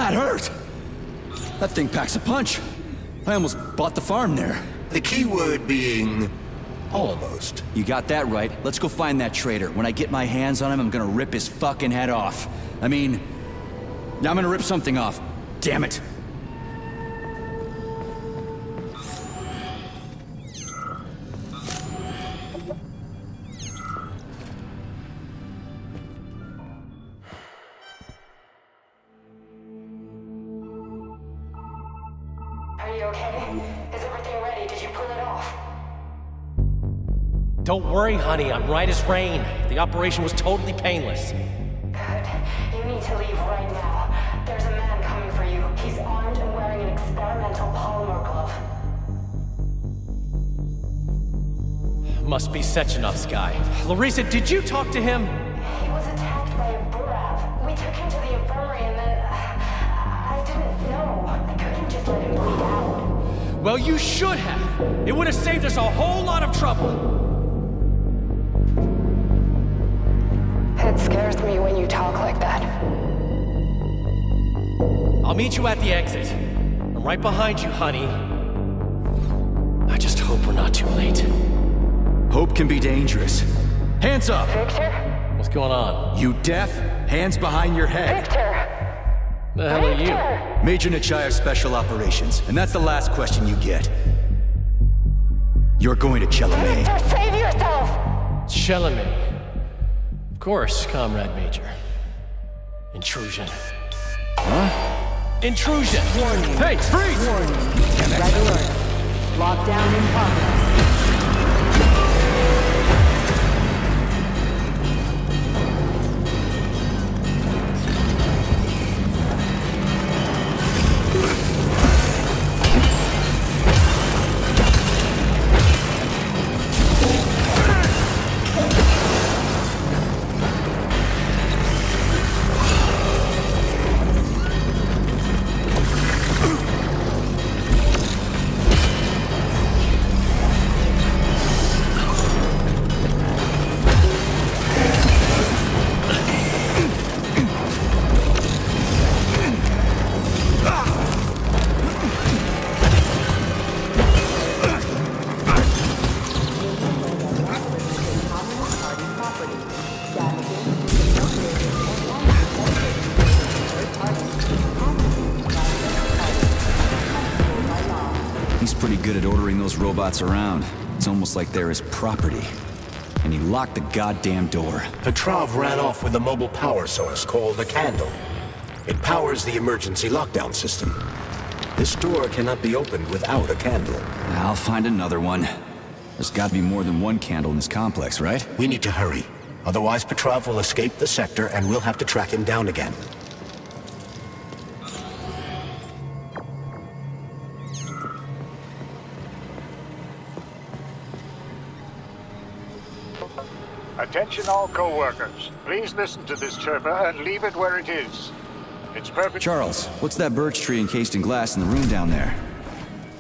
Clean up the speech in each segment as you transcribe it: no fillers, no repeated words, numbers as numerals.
That hurt! That thing packs a punch. I almost bought the farm there. The key word being... almost. You got that right. Let's go find that traitor. When I get my hands on him, I'm gonna rip his fucking head off. I mean... I'm gonna rip something off. Damn it. Are you okay? Is everything ready? Did you pull it off? Don't worry, honey. I'm right as rain. The operation was totally painless. Good. You need to leave right now. There's a man coming for you. He's armed and wearing an experimental polymer glove. Must be Sechenov's guy. Larissa, did you talk to him? He was attacked by a Burav. We took him to the infirmary and then... I didn't know. I couldn't just let him bleed out. Well, you should have. It would have saved us a whole lot of trouble. It scares me when you talk like that. I'll meet you at the exit. I'm right behind you, honey. I just hope we're not too late. Hope can be dangerous. Hands up! Victor? What's going on? You deaf? Hands behind your head. Victor! The hell are you? Victor! Major Nechayev Special Operations. And that's the last question you get. You're going to Chalamet. Victor, save yourself! Chalamet. Of course, Comrade Major. Intrusion. Huh? Intrusion! Warning. Hey, freeze! Warning. Red alert. Lockdown in progress. Good at ordering those robots around. It's almost like they're his property. And he locked the goddamn door. Petrov ran off with a mobile power source called a candle. It powers the emergency lockdown system. This door cannot be opened without a candle. I'll find another one. There's got to be more than one candle in this complex, right? We need to hurry. Otherwise Petrov will escape the sector and we'll have to track him down again. Attention all co-workers. Please listen to this chirper and leave it where it is. Its purpose... Charles, what's that birch tree encased in glass in the room down there?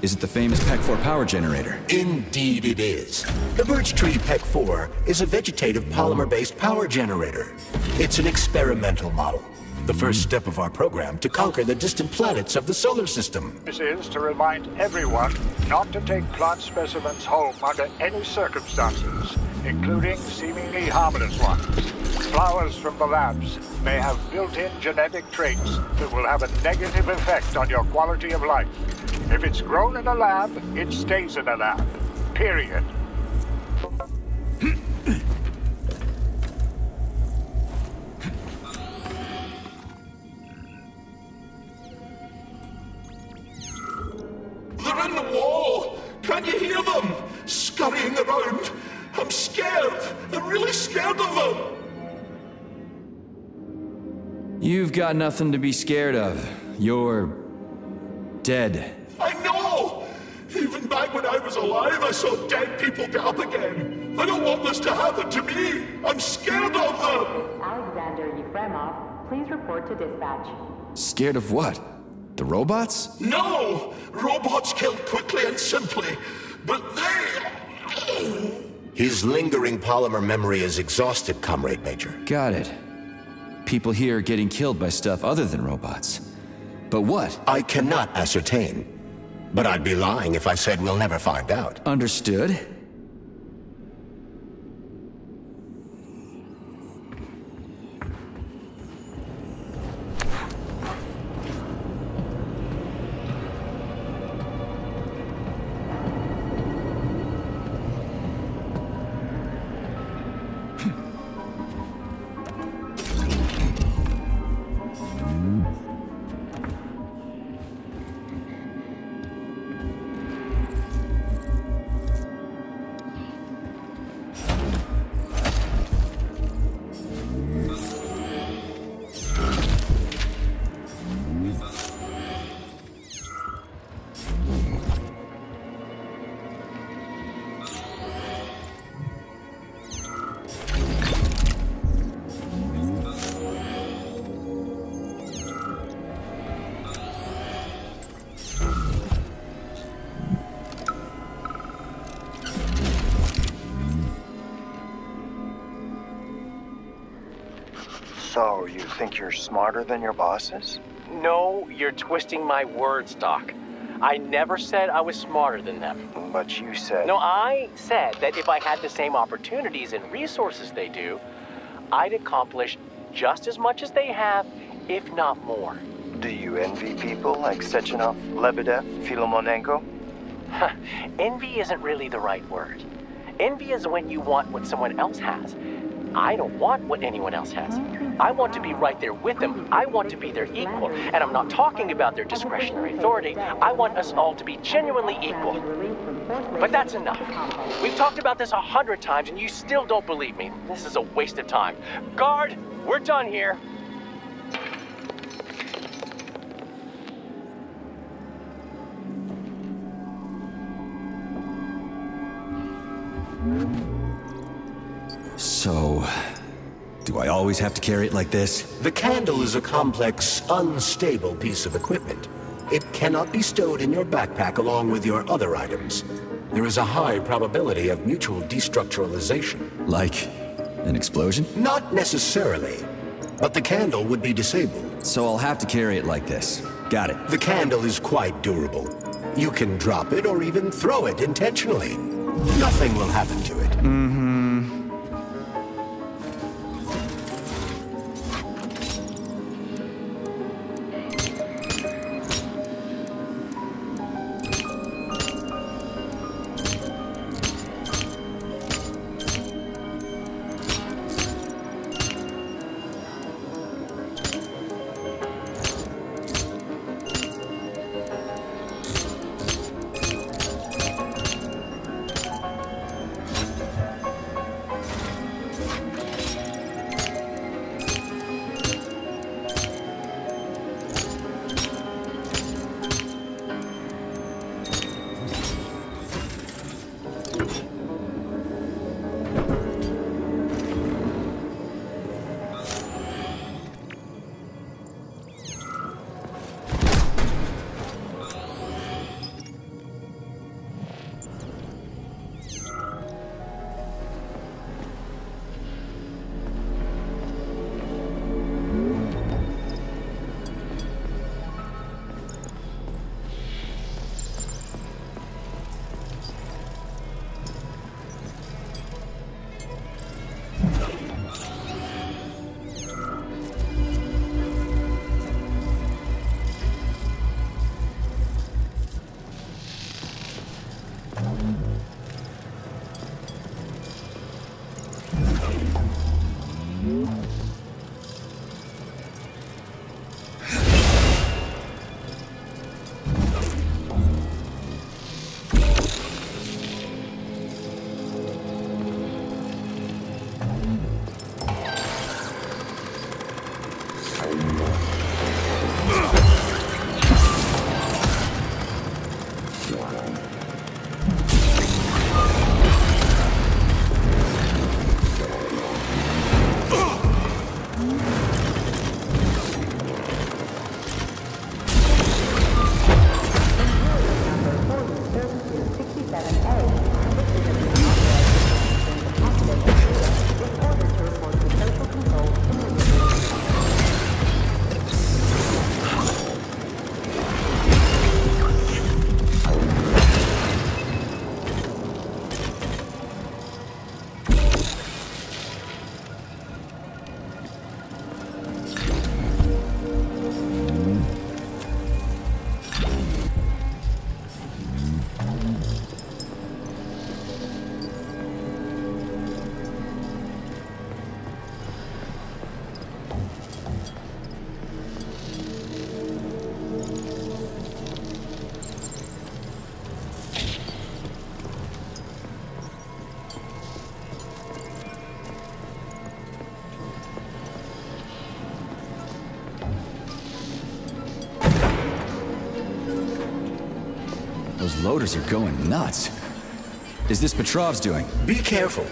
Is it the famous PEC-4 power generator? Indeed it is. The birch tree PEC-4 is a vegetative polymer-based power generator. It's an experimental model. The first step of our program to conquer the distant planets of the solar system. This is to remind everyone not to take plant specimens home under any circumstances, including seemingly harmless ones. Flowers from the labs may have built-in genetic traits that will have a negative effect on your quality of life. If it's grown in a lab, it stays in a lab. Period. They're in the wall! Can you hear them? Scurrying around! I'm scared! I'm really scared of them! You've got nothing to be scared of. You're... dead. I know! Even back when I was alive, I saw dead people get up again. I don't want this to happen to me! I'm scared of them! Alexander Yefremov, please report to dispatch. Scared of what? The robots? No! Robots killed quickly and simply, but they... His lingering polymer memory is exhausted, Comrade Major. Got it. People here are getting killed by stuff other than robots. But what? I cannot ascertain. But I'd be lying if I said we'll never find out. Understood. So, you think you're smarter than your bosses? No, you're twisting my words, Doc. I never said I was smarter than them. But you said... No, I said that if I had the same opportunities and resources they do, I'd accomplish just as much as they have, if not more. Do you envy people like Sechenov, Lebedev, Filomonenko? Envy isn't really the right word. Envy is when you want what someone else has. I don't want what anyone else has. I want to be right there with them. I want to be their equal. And I'm not talking about their discretionary authority. I want us all to be genuinely equal. But that's enough. We've talked about this 100 times and you still don't believe me. This is a waste of time. Guard, we're done here. So, do I always have to carry it like this? The candle is a complex, unstable piece of equipment. It cannot be stowed in your backpack along with your other items. There is a high probability of mutual destructuralization. Like an explosion? Not necessarily, but the candle would be disabled. So I'll have to carry it like this. Got it. The candle is quite durable. You can drop it or even throw it intentionally. Nothing will happen to it. Those loaders are going nuts. Is this Petrov's doing? Be careful.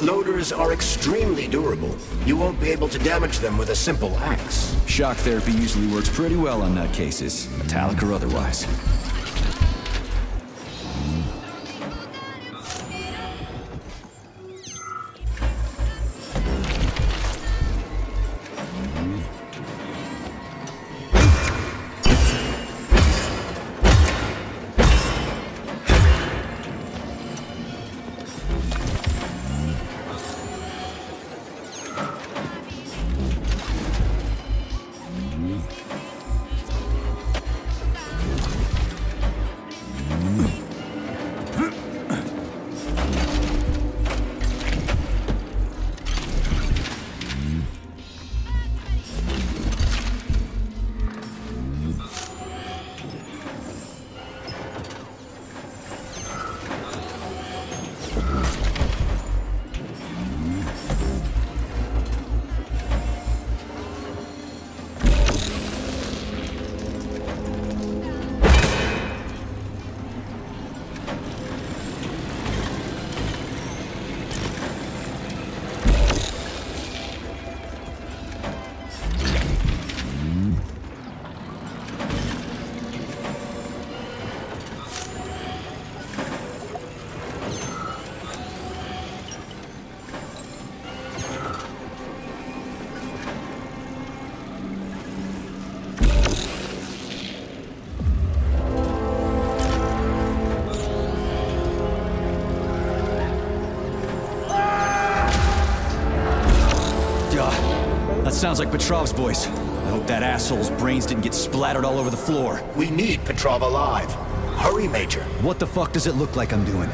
Loaders are extremely durable. You won't be able to damage them with a simple axe. Shock therapy usually works pretty well on nutcases, metallic or otherwise. That sounds like Petrov's voice. I hope that asshole's brains didn't get splattered all over the floor. We need Petrov alive. Hurry, Major. What the fuck does it look like I'm doing?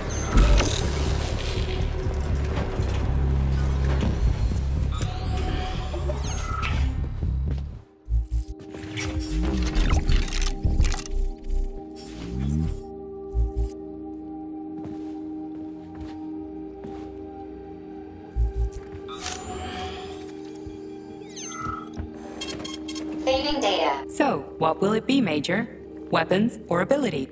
Saving data. So, what will it be, Major? Weapons or ability?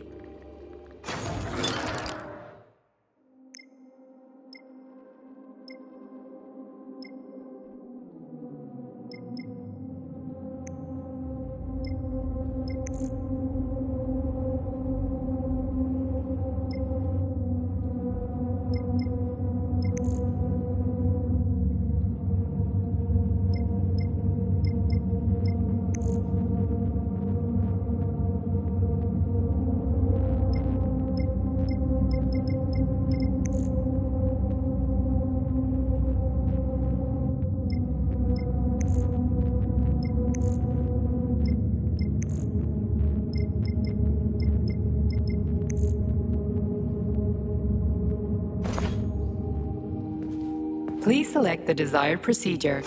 Please select the desired procedure.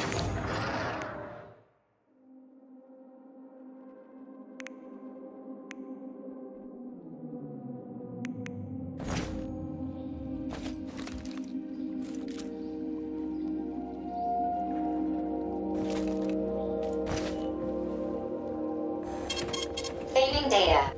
Saving data.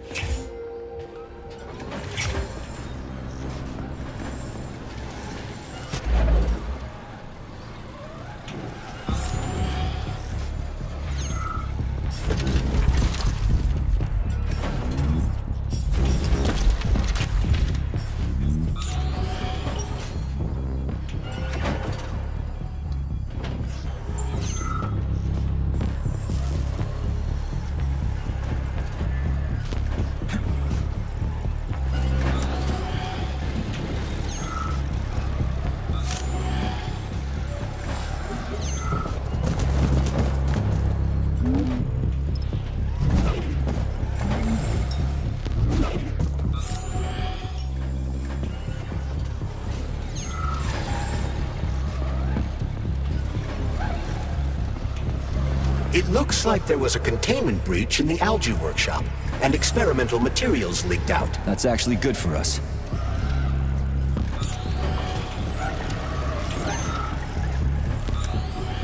It looks like there was a containment breach in the algae workshop, and experimental materials leaked out. That's actually good for us.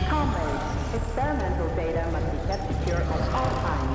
Comrades, experimental data must be kept secure at all times.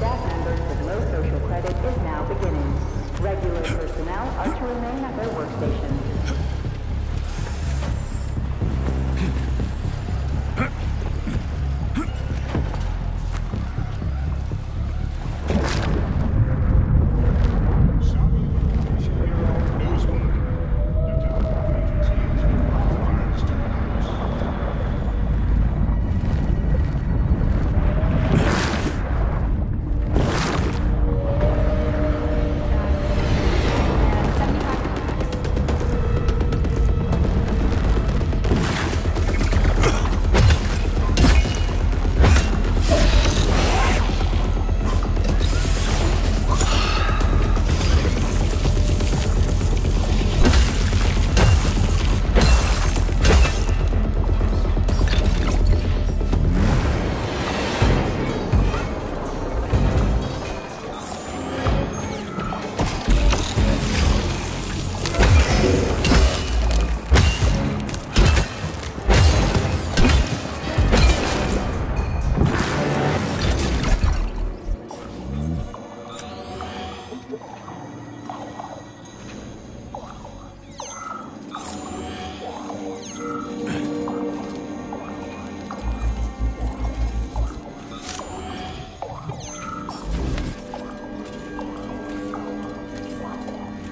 staff members with low social credit is now beginning. Regular personnel are to remain at their workstations.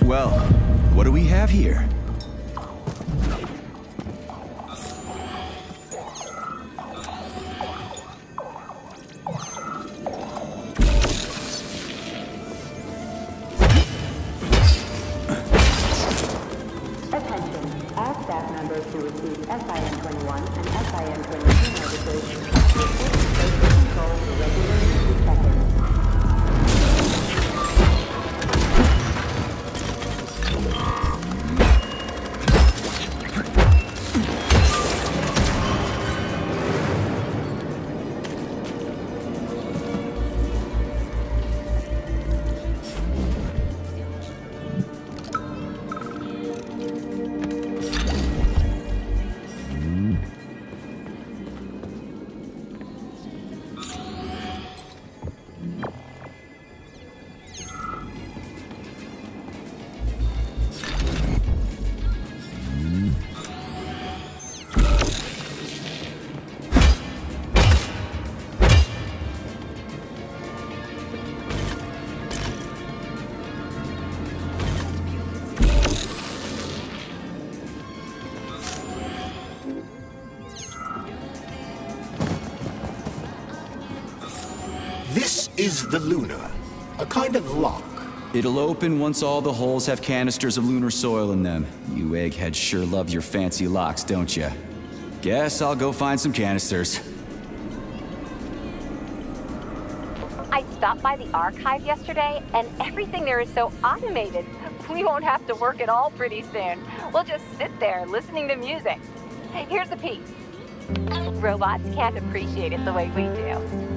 Well, what do we have here? Attention, all staff members who receive SIM-21 and SIM-22 notices report safety control for regular duty check-ins. This is the Luna, a kind of lock. It'll open once all the holes have canisters of lunar soil in them. You eggheads sure love your fancy locks, don't ya? Guess I'll go find some canisters. I stopped by the archive yesterday, and everything there is so automated. We won't have to work at all pretty soon. We'll just sit there listening to music. Here's a piece. Robots can't appreciate it the way we do.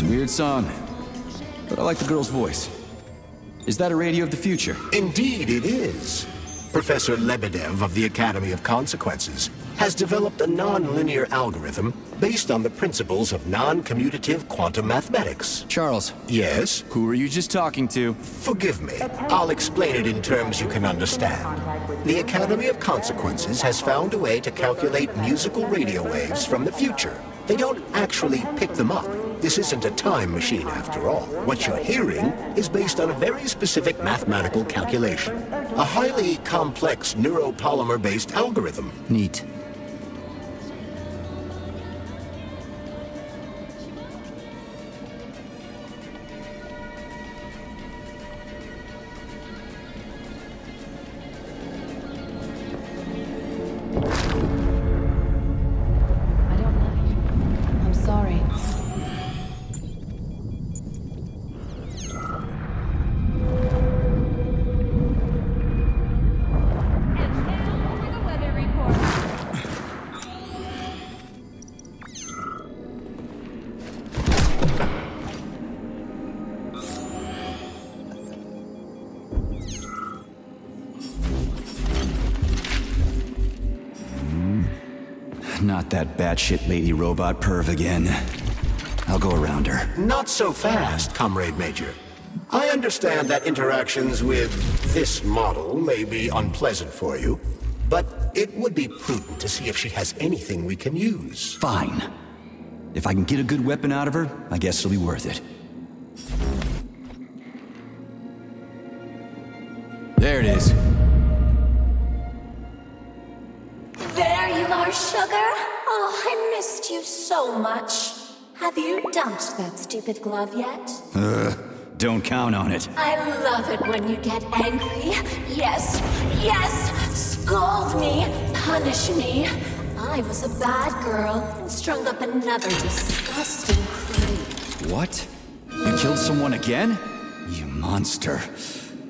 Weird song, but I like the girl's voice. Is that a radio of the future? Indeed it is. Professor Lebedev of the Academy of Consequences has developed a non-linear algorithm based on the principles of non-commutative quantum mathematics. Charles. Yes? Who were you just talking to? Forgive me. I'll explain it in terms you can understand. The Academy of Consequences has found a way to calculate musical radio waves from the future. They don't actually pick them up. This isn't a time machine after all. What you're hearing is based on a very specific mathematical calculation. A highly complex neuropolymer-based algorithm. Neat. Not that batshit lady robot perv again. I'll go around her. Not so fast, Comrade Major. I understand that interactions with this model may be unpleasant for you, but it would be prudent to see if she has anything we can use. Fine. If I can get a good weapon out of her, I guess it'll be worth it. There it is. There you are, sugar. Oh, I missed you so much. Have you dumped that stupid glove yet? Don't count on it. I love it when you get angry. Yes, yes! Scold me, punish me. I was a bad girl and strung up another disgusting creep. What? You killed someone again? You monster.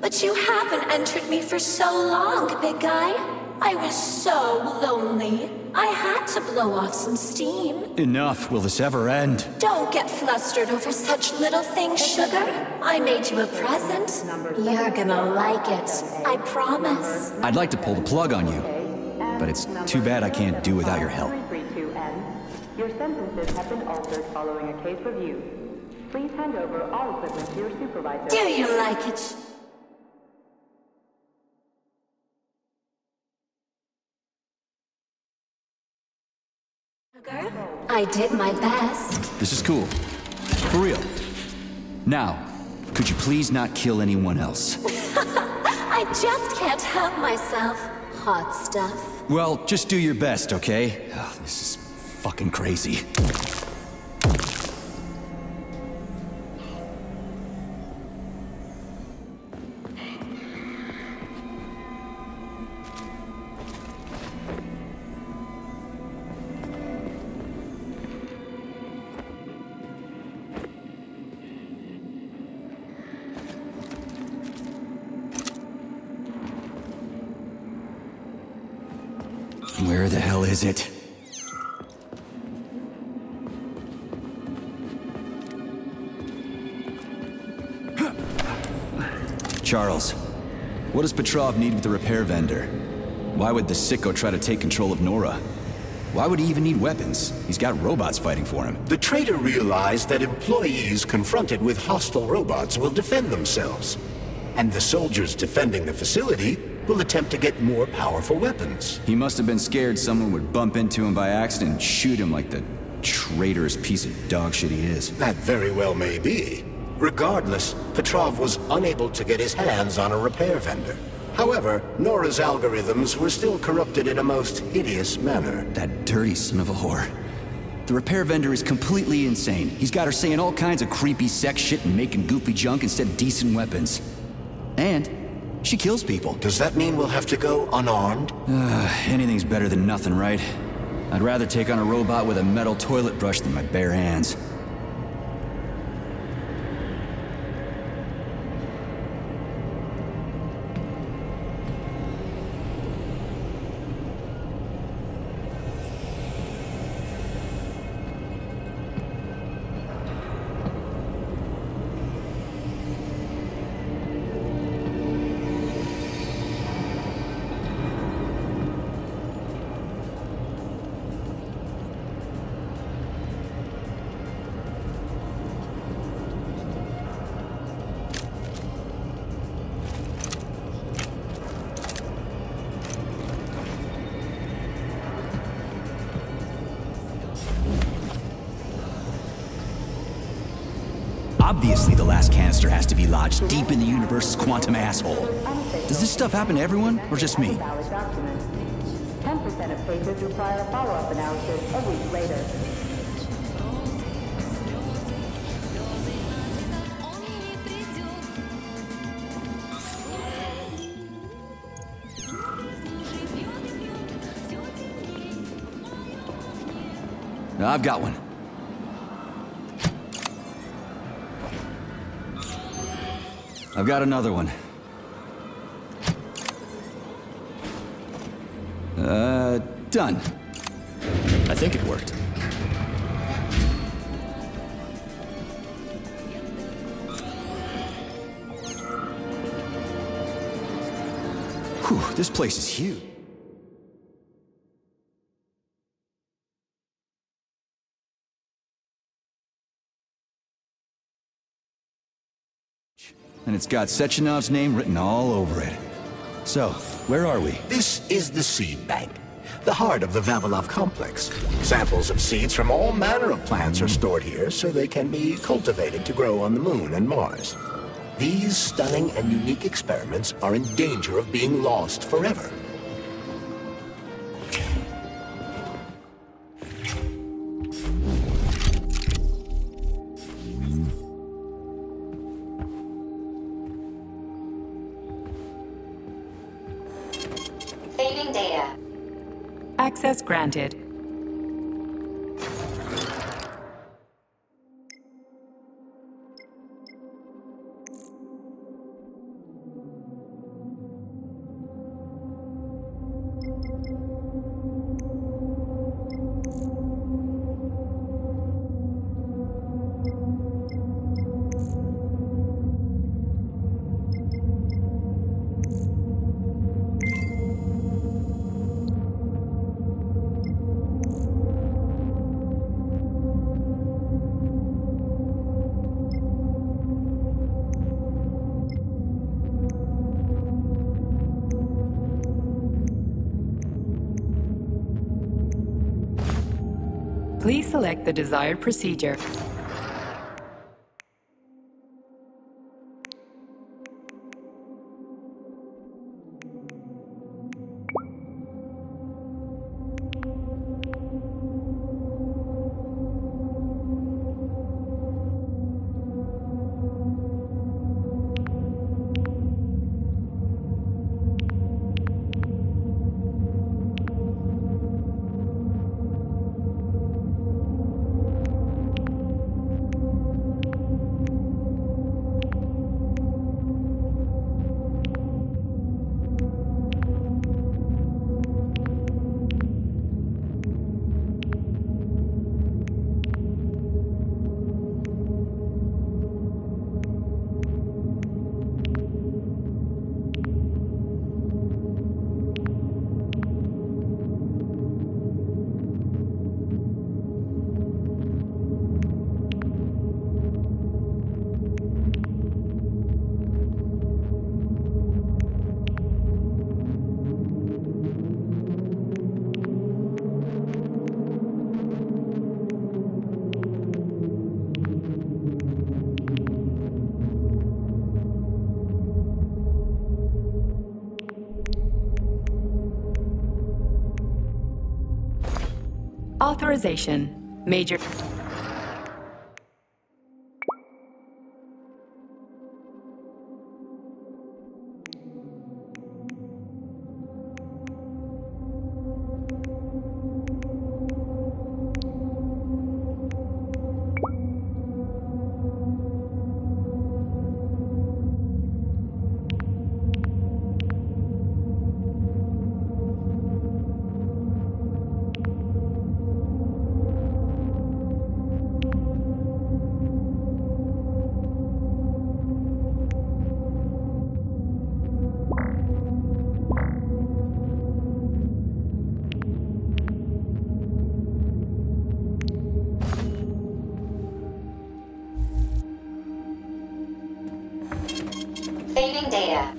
But you haven't entered me for so long, big guy. I was so lonely. I had to blow off some steam. Enough. Will this ever end? Don't get flustered over such little things, sugar. I made you a present. You're gonna like it. I promise. I'd like to pull the plug on you, but it's too bad I can't do without your help. 332N. Your sentences have been altered following a case review. Please hand over all equipment to your supervisor. Do you like it? I did my best. This is cool. For real. Now, could you please not kill anyone else? I just can't help myself. Hot stuff. Well, just do your best, okay? Oh, this is fucking crazy. Where the hell is it? Charles, what does Petrov need with the repair vendor? Why would the sicko try to take control of Nora? Why would he even need weapons? He's got robots fighting for him. The traitor realized that employees confronted with hostile robots will defend themselves. And the soldiers defending the facility will attempt to get more powerful weapons. He must have been scared someone would bump into him by accident and shoot him like the traitorous piece of dog shit he is. That very well may be. Regardless, Petrov was unable to get his hands on a repair vendor. However, Nora's algorithms were still corrupted in a most hideous manner. That dirty son of a whore. The repair vendor is completely insane. He's got her saying all kinds of creepy sex shit and making goofy junk instead of decent weapons. And she kills people. Does that mean we'll have to go unarmed? Anything's better than nothing, right? I'd rather take on a robot with a metal toilet brush than my bare hands. Obviously, the last canister has to be lodged deep in the universe's quantum asshole. Does this stuff happen to everyone, or just me? 10% of cases require a follow-up analysis a week later. I've got one. I've got another one. Done. I think it worked. Whew, this place is huge. And it's got Sechenov's name written all over it. So, where are we? This is the seed bank, the heart of the Vavilov complex. Samples of seeds from all manner of plants are stored here so they can be cultivated to grow on the Moon and Mars. These stunning and unique experiments are in danger of being lost forever. Saving data. Access granted. Please select the desired procedure. Authorization. Major. Saving data.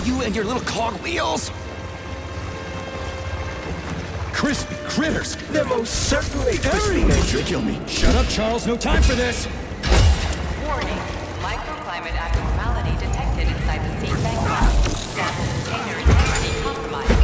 You and your little cogwheels! Crispy critters! They're most certainly Harry! You'll kill me. Shut up, Charles. No time for this! Warning. Microclimate abnormality detected inside the seed bank box. Sample container integrity compromised.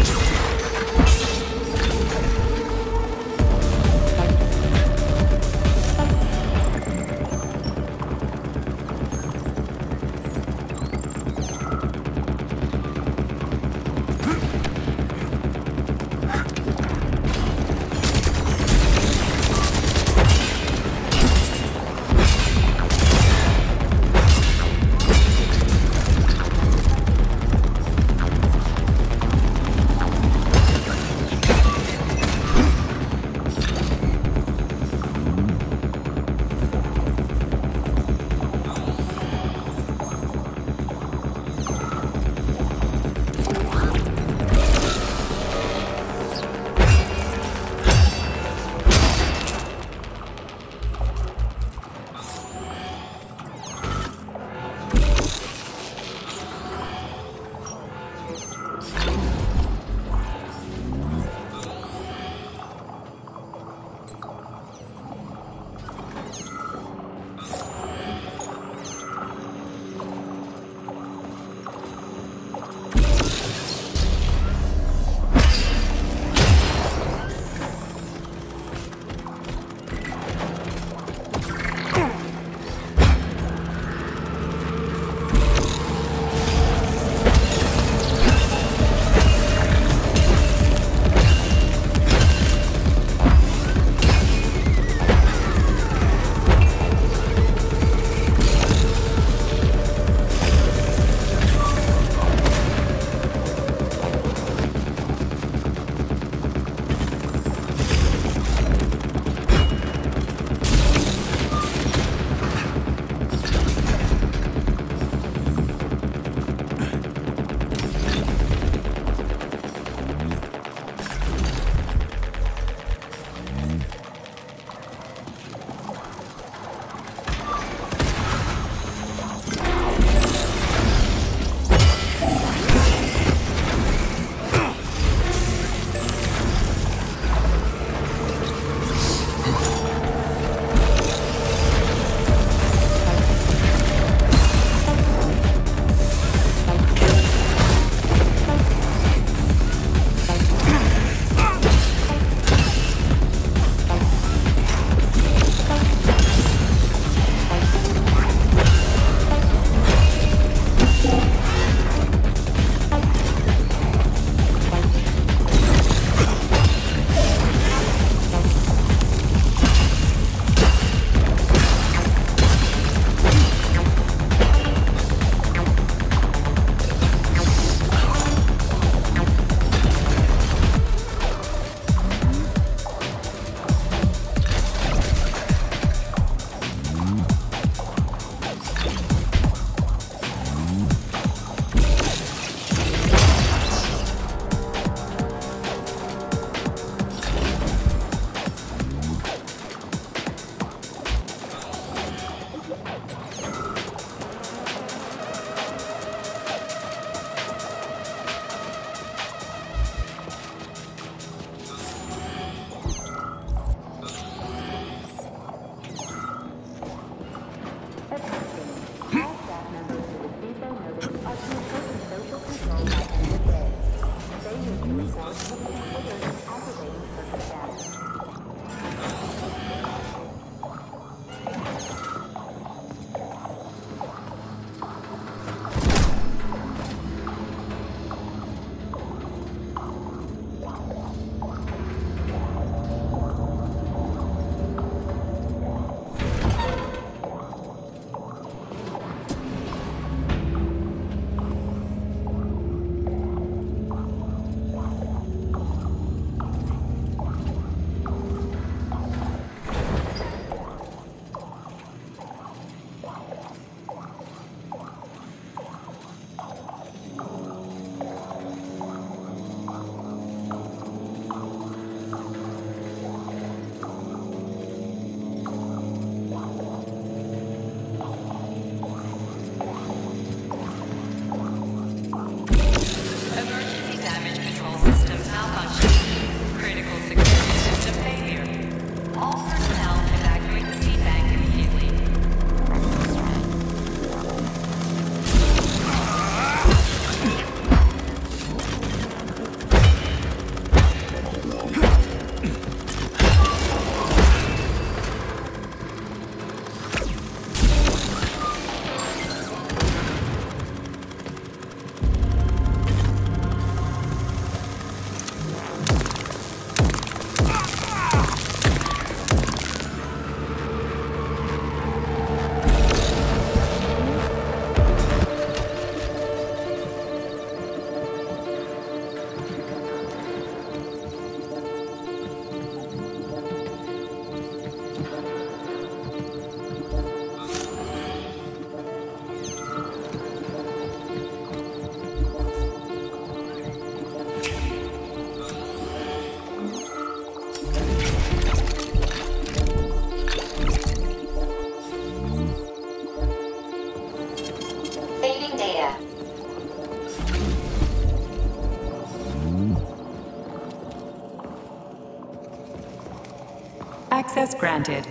Access granted.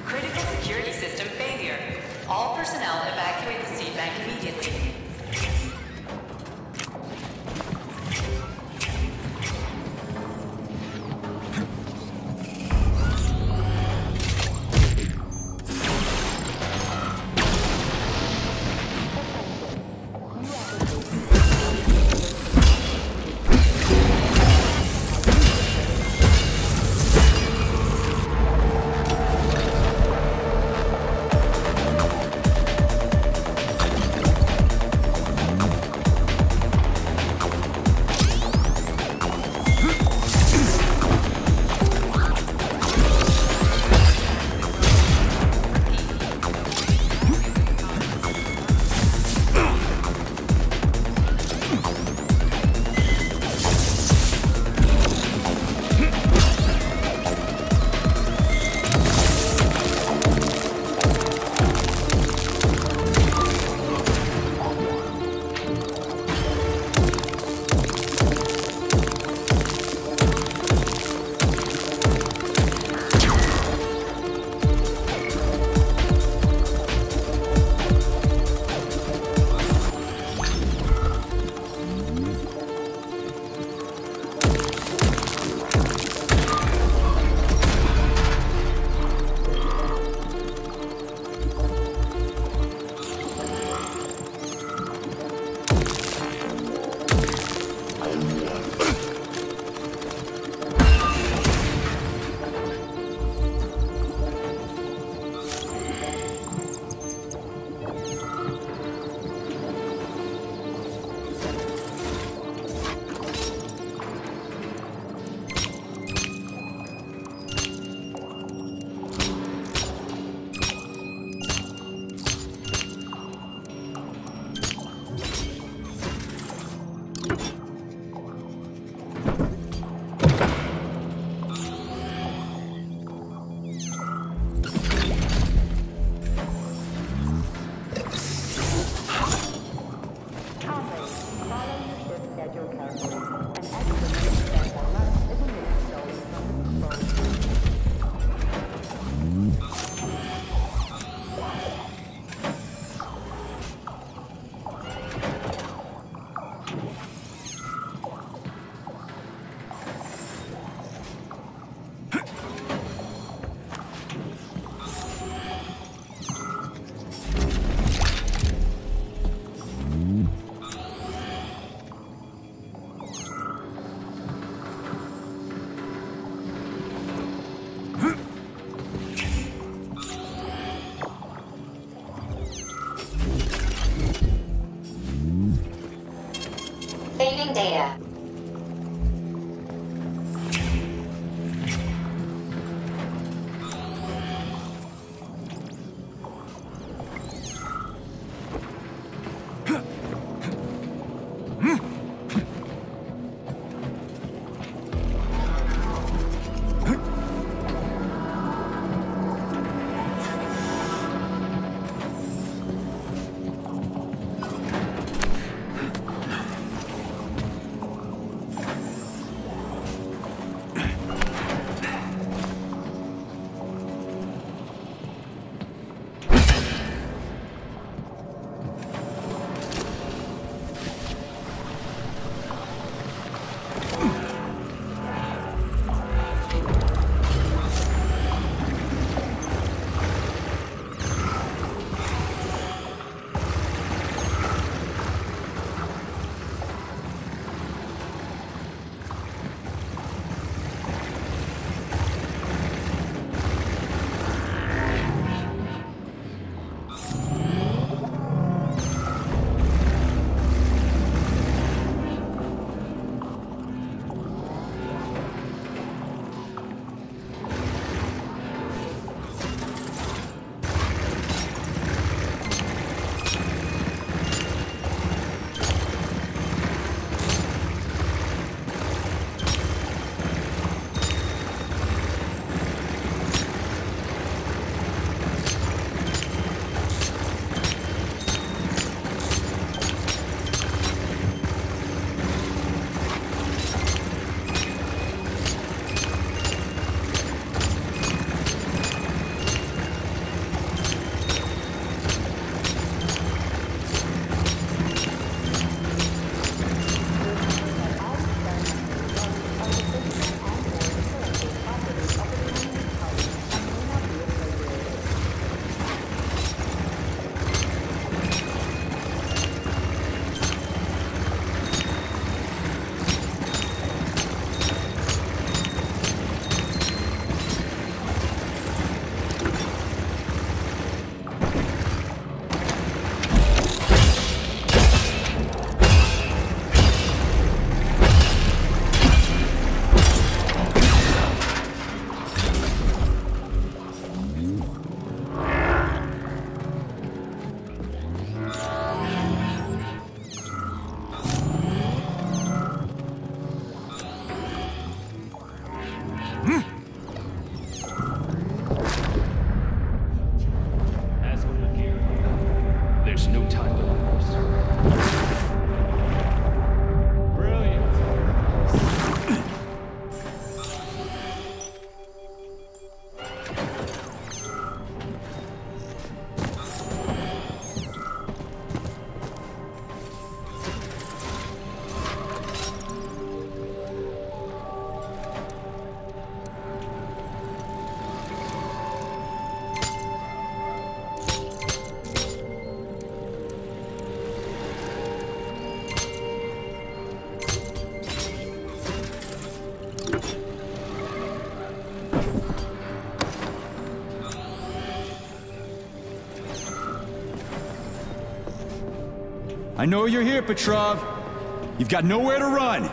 Critical security system failure. All personnel evacuate the seed bank immediately. Saving data. There's no time to lose. Brilliant. I know you're here, Petrov. You've got nowhere to run.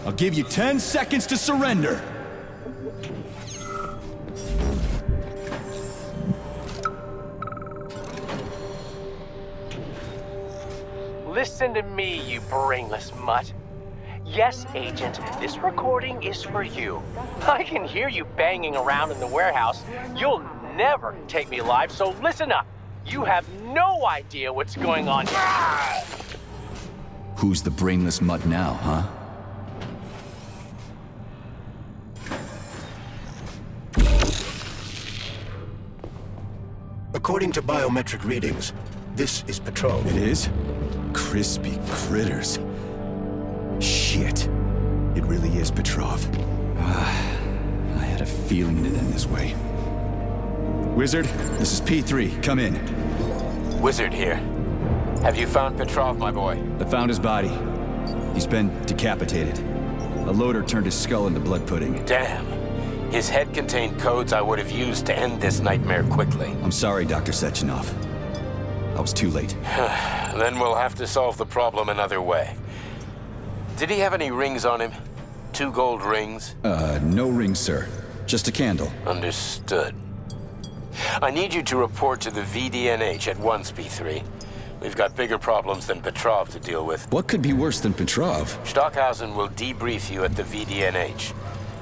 I'll give you 10 seconds to surrender. Listen to me, you brainless mutt. Yes, Agent, this recording is for you. I can hear you banging around in the warehouse. You'll never take me alive, so listen up. You have no idea what's going on here. Who's the brainless mutt now, huh? According to biometric readings, this is Petrov. It is? Crispy critters. Shit. It really is Petrov. I had a feeling it'd end this way. Wizard, this is P3. Come in. Wizard here. Have you found Petrov, my boy? I found his body. He's been decapitated. A loader turned his skull into blood pudding. Damn. His head contained codes I would have used to end this nightmare quickly. I'm sorry, Dr. Sechenov. I was too late. Then we'll have to solve the problem another way. Did he have any rings on him? 2 gold rings? No rings, sir. Just a candle. Understood. I need you to report to the VDNH at once, P3. We've got bigger problems than Petrov to deal with. What could be worse than Petrov? Stockhausen will debrief you at the VDNH.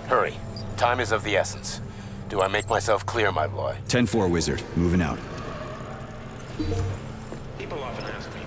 Hurry. Time is of the essence. Do I make myself clear, my boy? 10-4, Wizard. Moving out. People often ask me.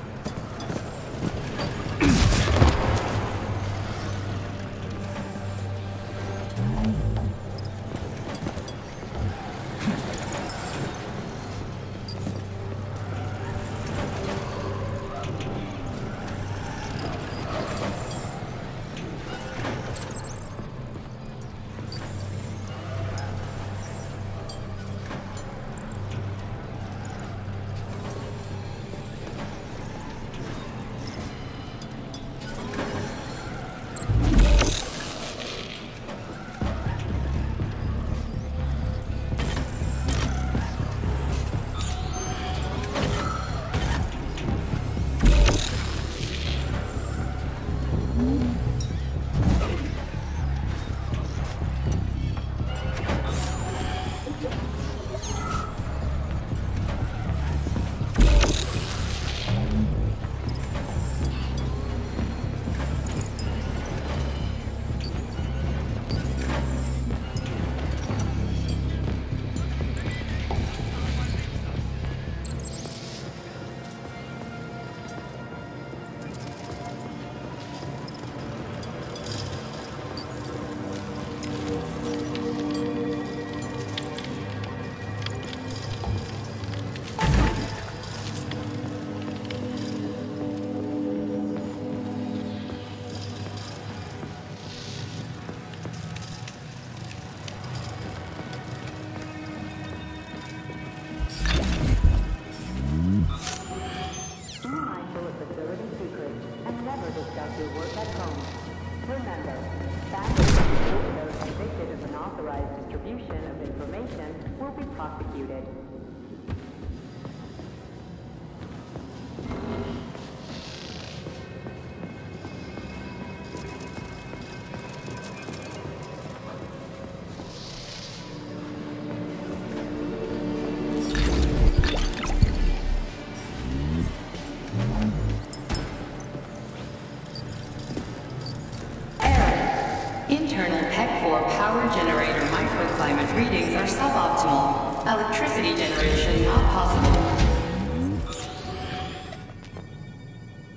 Internal PEC 4 power generator microclimate readings are suboptimal. Electricity generation not possible.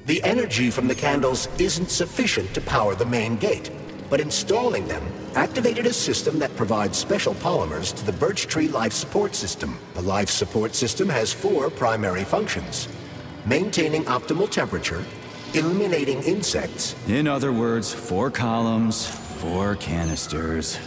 The energy from the candles isn't sufficient to power the main gate, but installing them activated a system that provides special polymers to the birch tree life support system. The life support system has 4 primary functions: maintaining optimal temperature, eliminating insects. In other words, 4 columns, 4 canisters.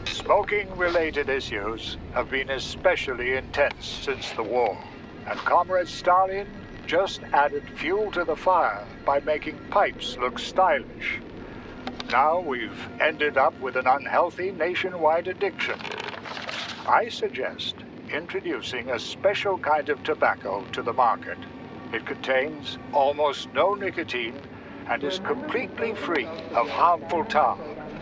Smoking-related issues have been especially intense since the war, and Comrade Stalin just added fuel to the fire by making pipes look stylish. Now we've ended up with an unhealthy nationwide addiction. I suggest introducing a special kind of tobacco to the market. It contains almost no nicotine and is completely free of harmful tar.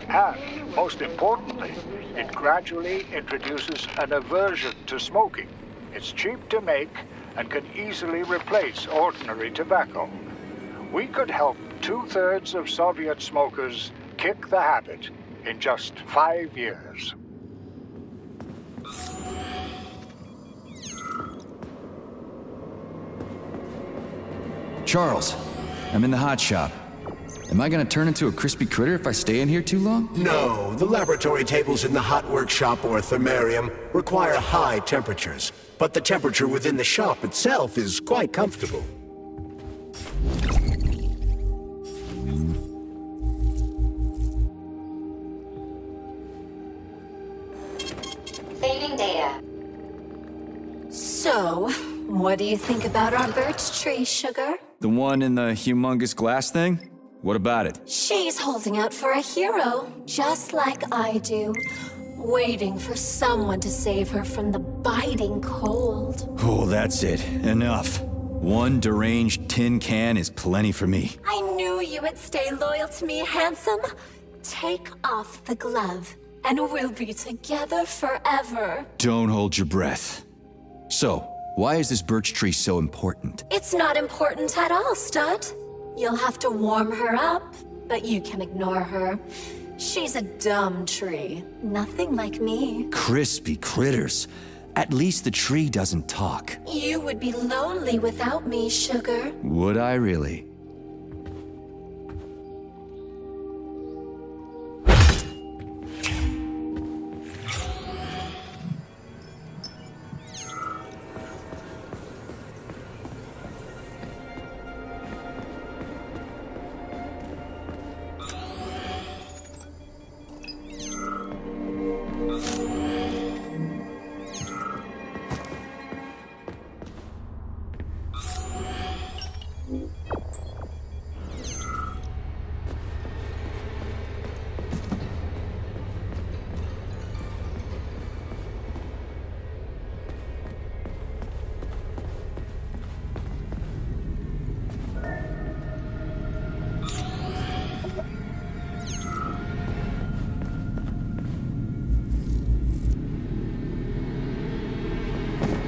And, most importantly, it gradually introduces an aversion to smoking. It's cheap to make and can easily replace ordinary tobacco. We could help 2/3 of Soviet smokers kick the habit in just 5 years. Charles, I'm in the hot shop. Am I gonna turn into a crispy critter if I stay in here too long? No, the laboratory tables in the hot workshop or thermarium require high temperatures, but the temperature within the shop itself is quite comfortable. Saving data. So, what do you think about our birch tree, Sugar? The one in the humongous glass thing? What about it? She's holding out for a hero, just like I do. Waiting for someone to save her from the biting cold. Oh, that's it. Enough. One deranged tin can is plenty for me. I knew you would stay loyal to me, handsome. Take off the glove, and we'll be together forever. Don't hold your breath. So, why is this birch tree so important? It's not important at all, Stud. You'll have to warm her up, but you can ignore her. She's a dumb tree. Nothing like me. Crispy critters. At least the tree doesn't talk. You would be lonely without me, Sugar. Would I really?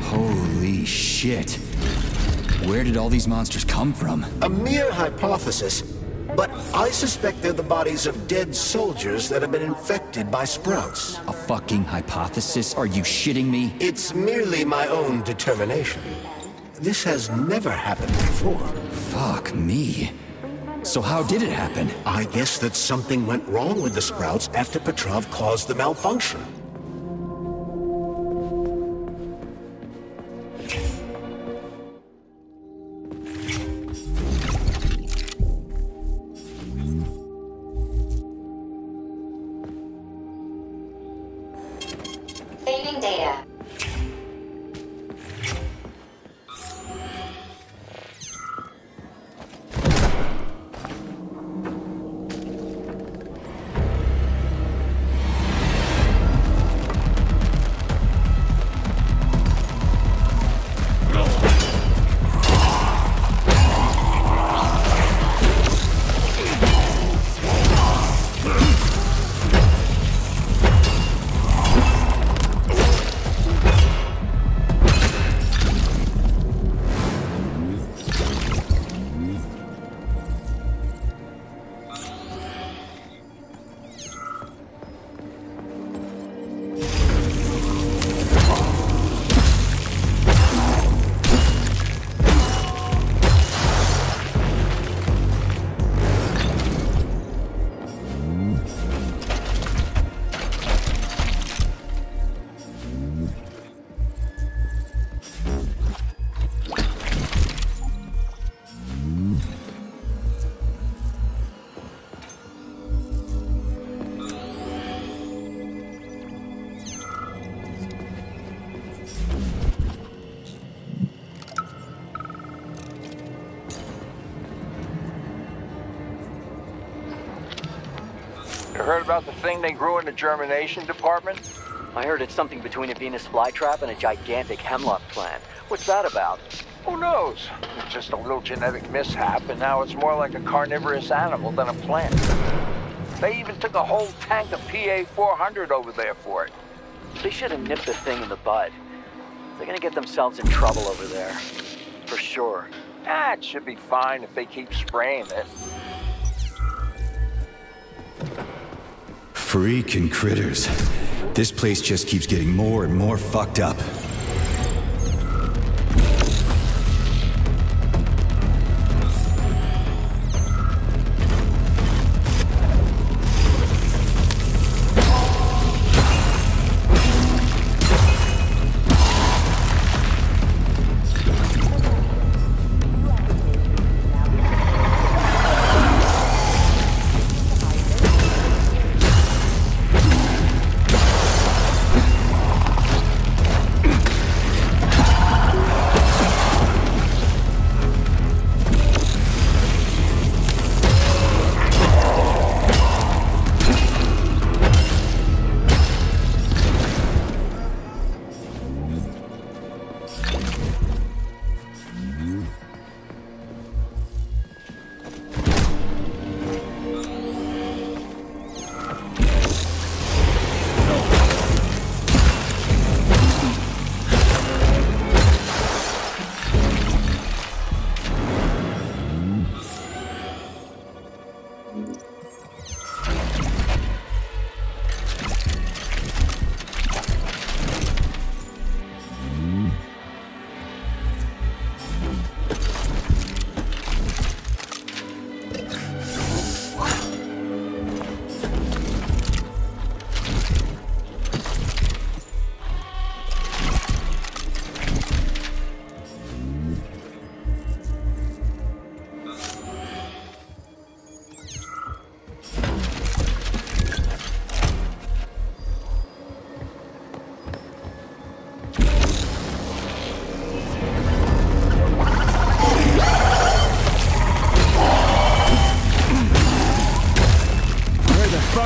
Holy shit. Where did all these monsters come from? A mere hypothesis, but I suspect they're the bodies of dead soldiers that have been infected by sprouts. A fucking hypothesis? Are you shitting me? It's merely my own determination. This has never happened before. Fuck me. So how did it happen? I guess that something went wrong with the sprouts after Petrov caused the malfunction. Saving data. You heard about the thing they grew in the germination department? I heard it's something between a Venus flytrap and a gigantic hemlock plant. What's that about? Who knows? It's just a little genetic mishap, and now it's more like a carnivorous animal than a plant. They even took a whole tank of PA-400 over there for it. They should have nipped the thing in the bud. They're gonna get themselves in trouble over there. For sure. It should be fine if they keep spraying it. Freaking critters. This place just keeps getting more and more fucked up.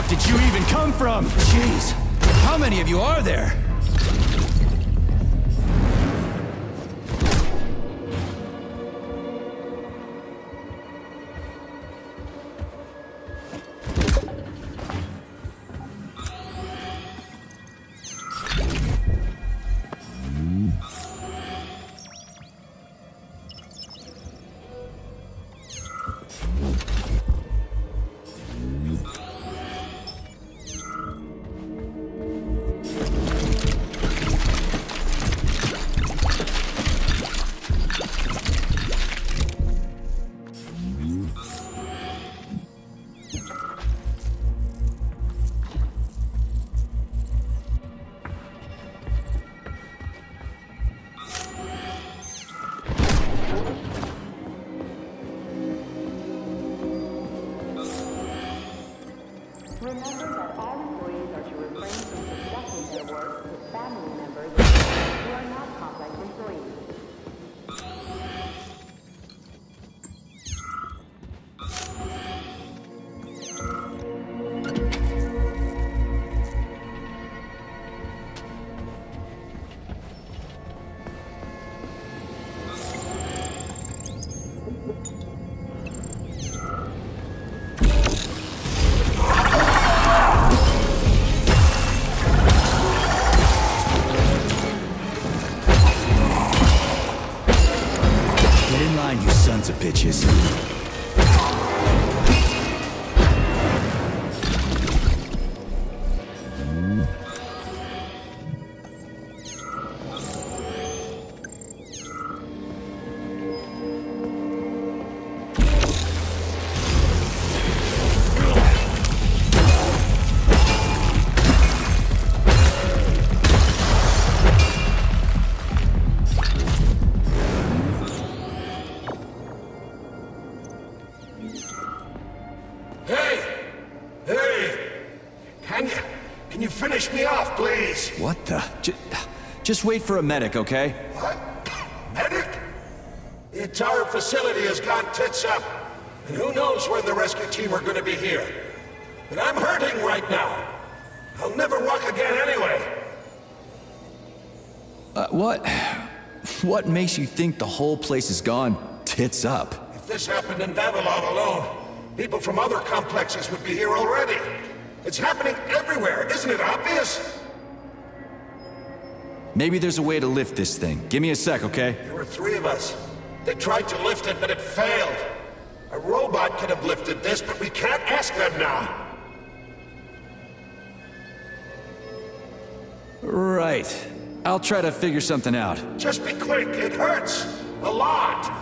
Did you even come from? Jeez, how many of you are there? Remember that all employees are to refrain from discussing their work with family members who are not complex employees. You sons of bitches. Can you finish me off, please? What the? Just wait for a medic, okay? What? Medic? The entire facility has gone tits up. And who knows when the rescue team are gonna be here. And I'm hurting right now. I'll never walk again anyway. What makes you think the whole place is gone tits up? If this happened in Vavilov alone, people from other complexes would be here already. It's happening everywhere, isn't it obvious? Maybe there's a way to lift this thing. Give me a sec, okay? There were 3 of us. They tried to lift it, but it failed. A robot could have lifted this, but we can't ask them now. Right. I'll try to figure something out. Just be quick, it hurts. A lot.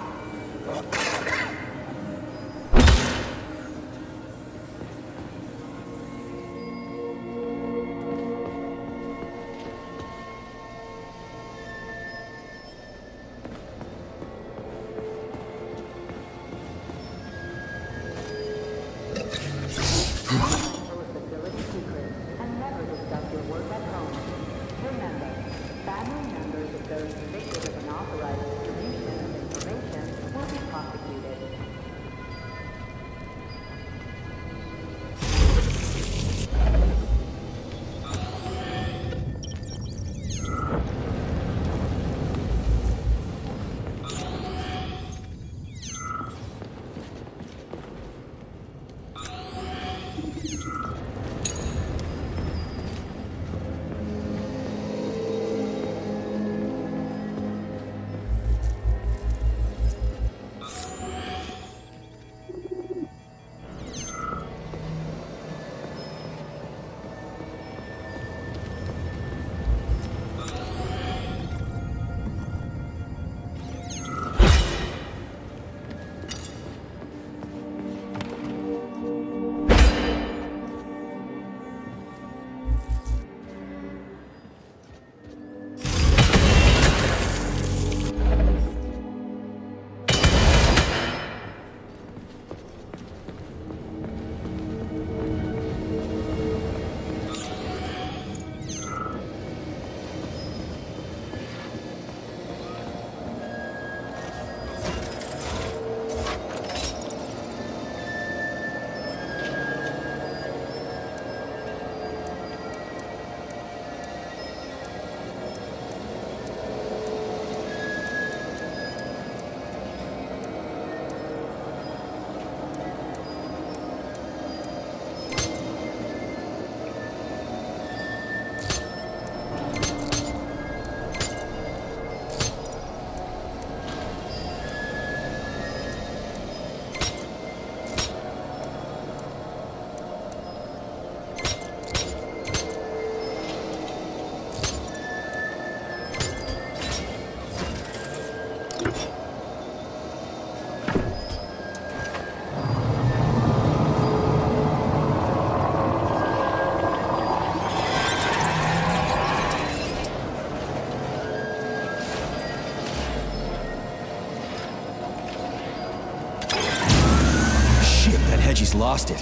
She's lost it.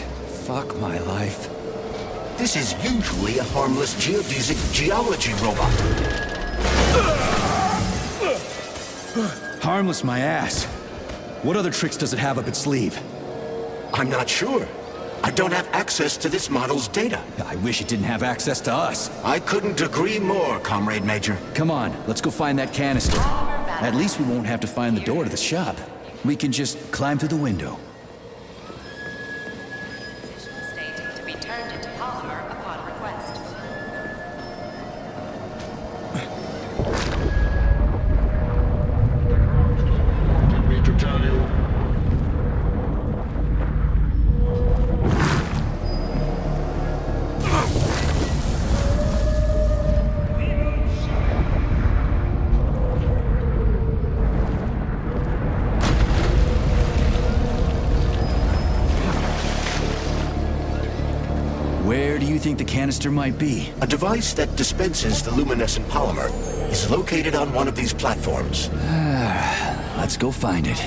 Fuck my life. This is usually a harmless geodesic geology robot. Harmless my ass. What other tricks does it have up its sleeve? I'm not sure. I don't have access to this model's data. I wish it didn't have access to us. I couldn't agree more, Comrade Major. Come on, let's go find that canister. At least we won't have to find the door to the shop. We can just climb through the window. To be turned into polymer upon request. Didn't mean to tell you. Where do you think the canister might be? A device that dispenses the luminescent polymer is located on one of these platforms. Let's go find it.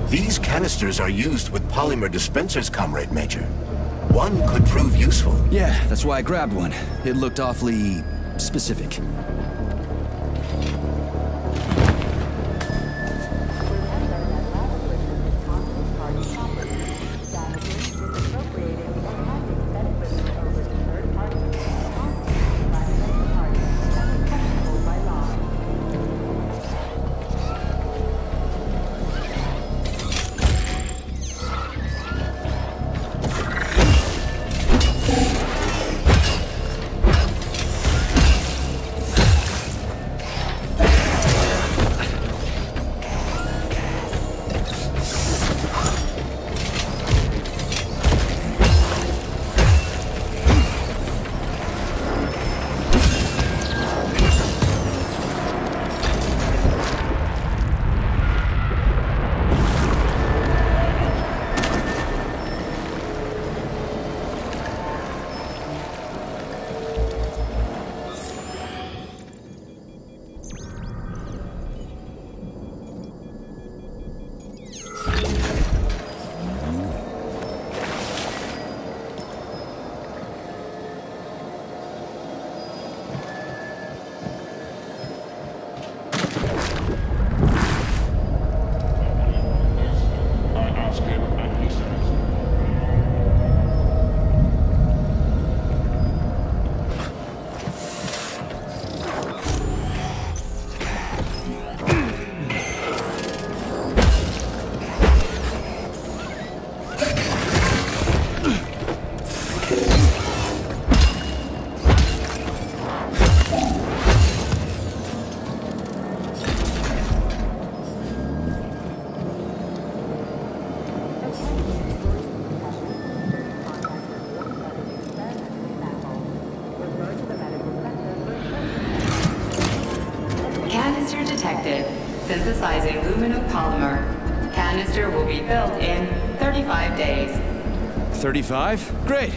These canisters are used with polymer dispensers, Comrade Major. One could prove useful. Yeah, that's why I grabbed one. It looked awfully specific. detected. Synthesizing luminopolymer. Canister will be built in 35 days. 35? Great.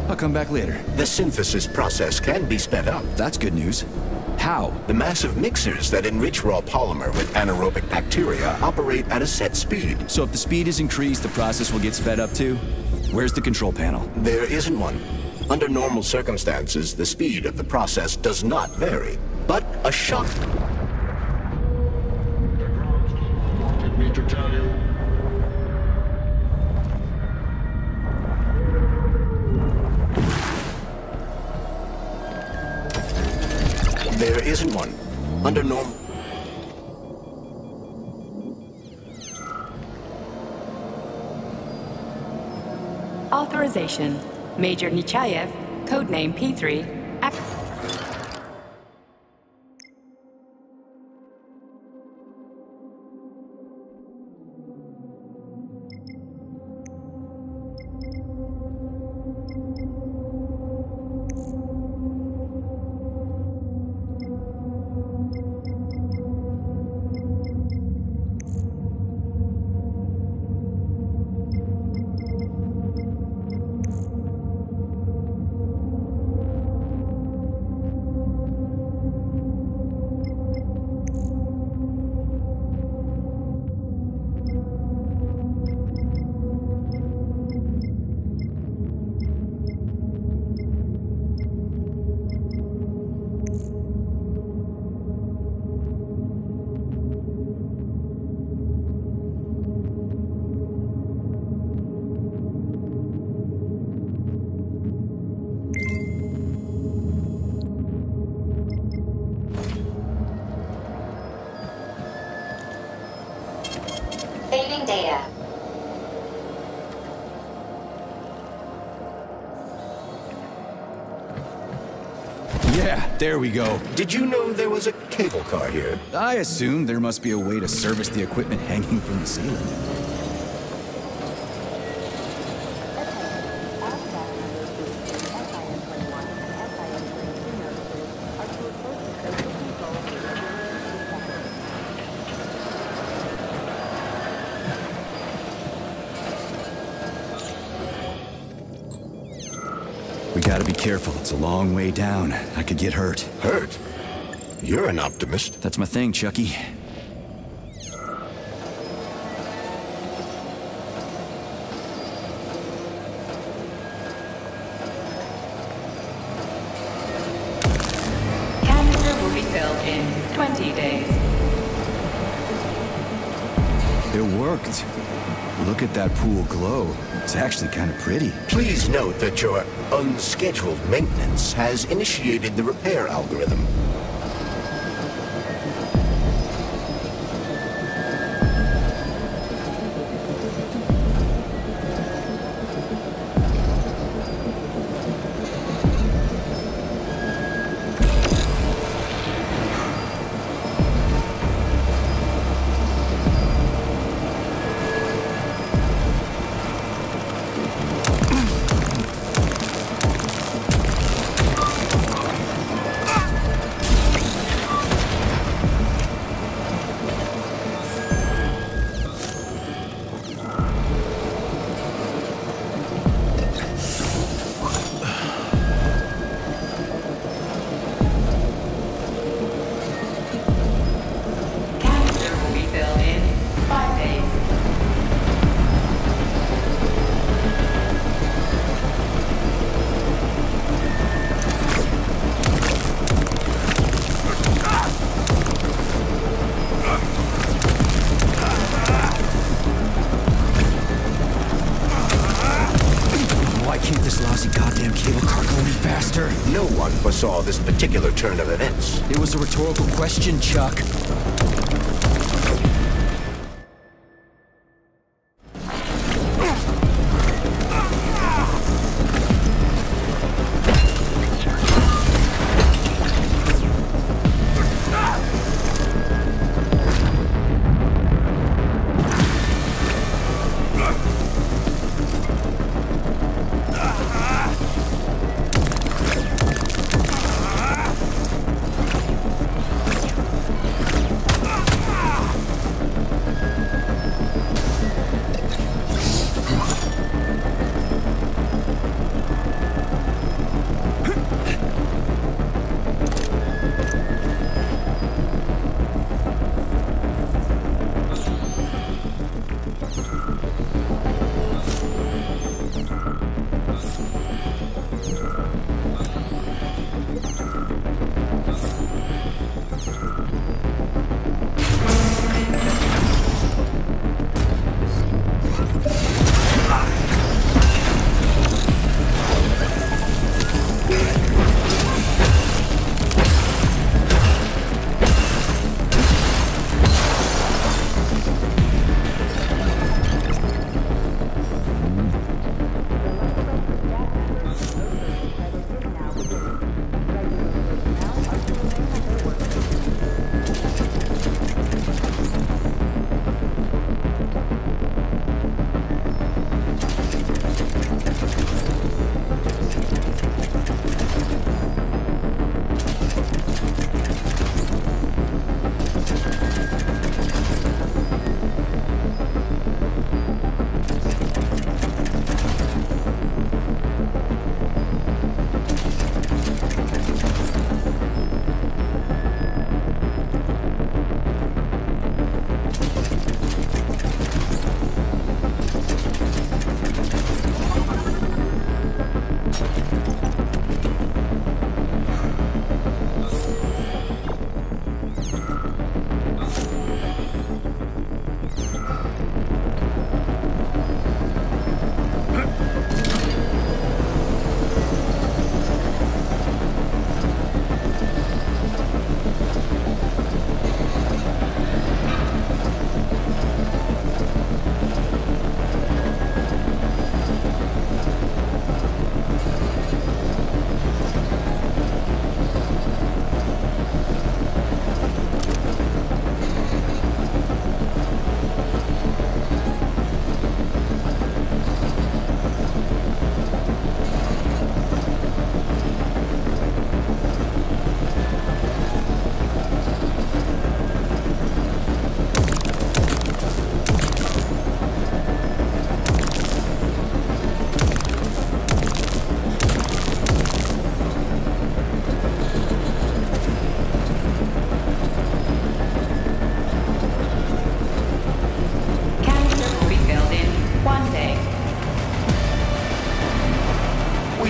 I'll come back later. The synthesis process can be sped up. That's good news. How? The massive mixers that enrich raw polymer with anaerobic bacteria operate at a set speed. So if the speed is increased, the process will get sped up too? Where's the control panel? There isn't one. Under normal circumstances, the speed of the process does not vary. But a shock... wanted me to tell you. There isn't one. Under normal... Authorization. Major Nechayev, codename P3, Saving data. Yeah, there we go. Did you know there was a cable car here? I assumed there must be a way to service the equipment hanging from the ceiling. We gotta be careful. It's a long way down. I could get hurt. Hurt? You're an optimist. That's my thing, Chucky. It worked. Look at that pool glow. It's actually kind of pretty. Please note that your unscheduled maintenance has initiated the repair algorithm. Saw this particular turn of events. It was a rhetorical question, Chuck.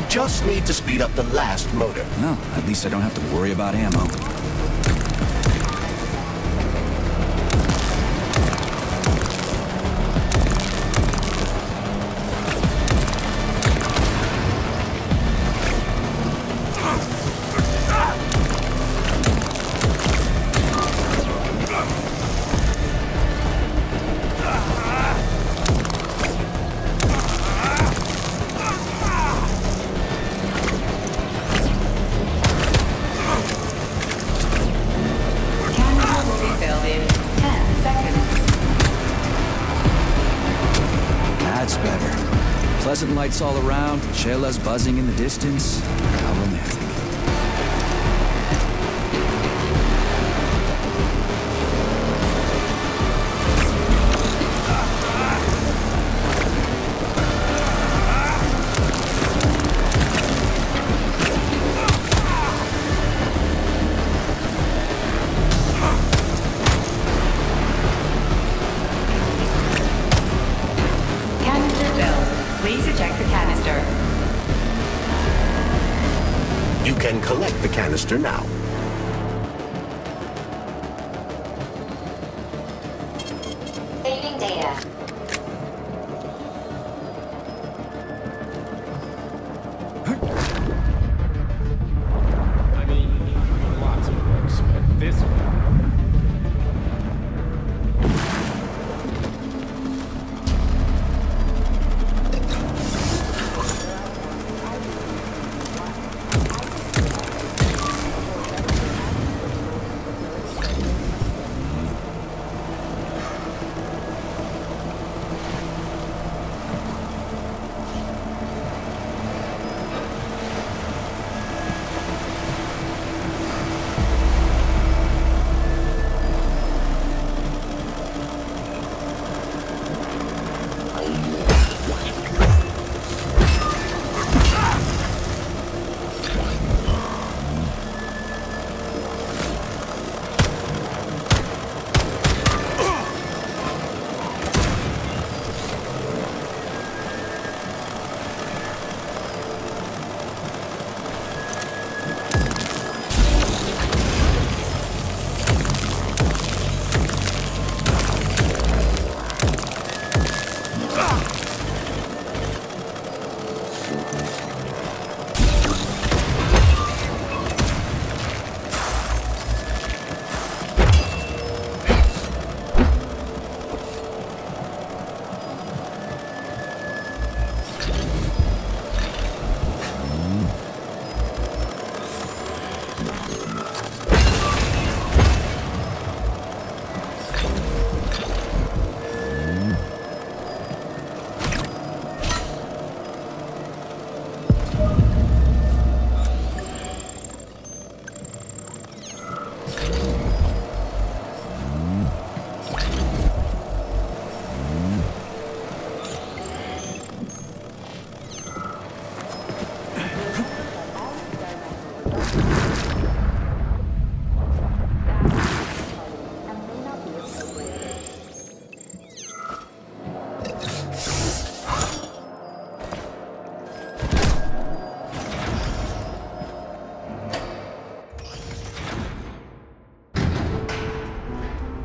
Just need to speed up the last motor. Well, at least I don't have to worry about ammo. Pleasant lights all around, chelas buzzing in the distance. How romantic. Please eject the canister. You can collect the canister now. Saving data. I mean, lots of books, but this one.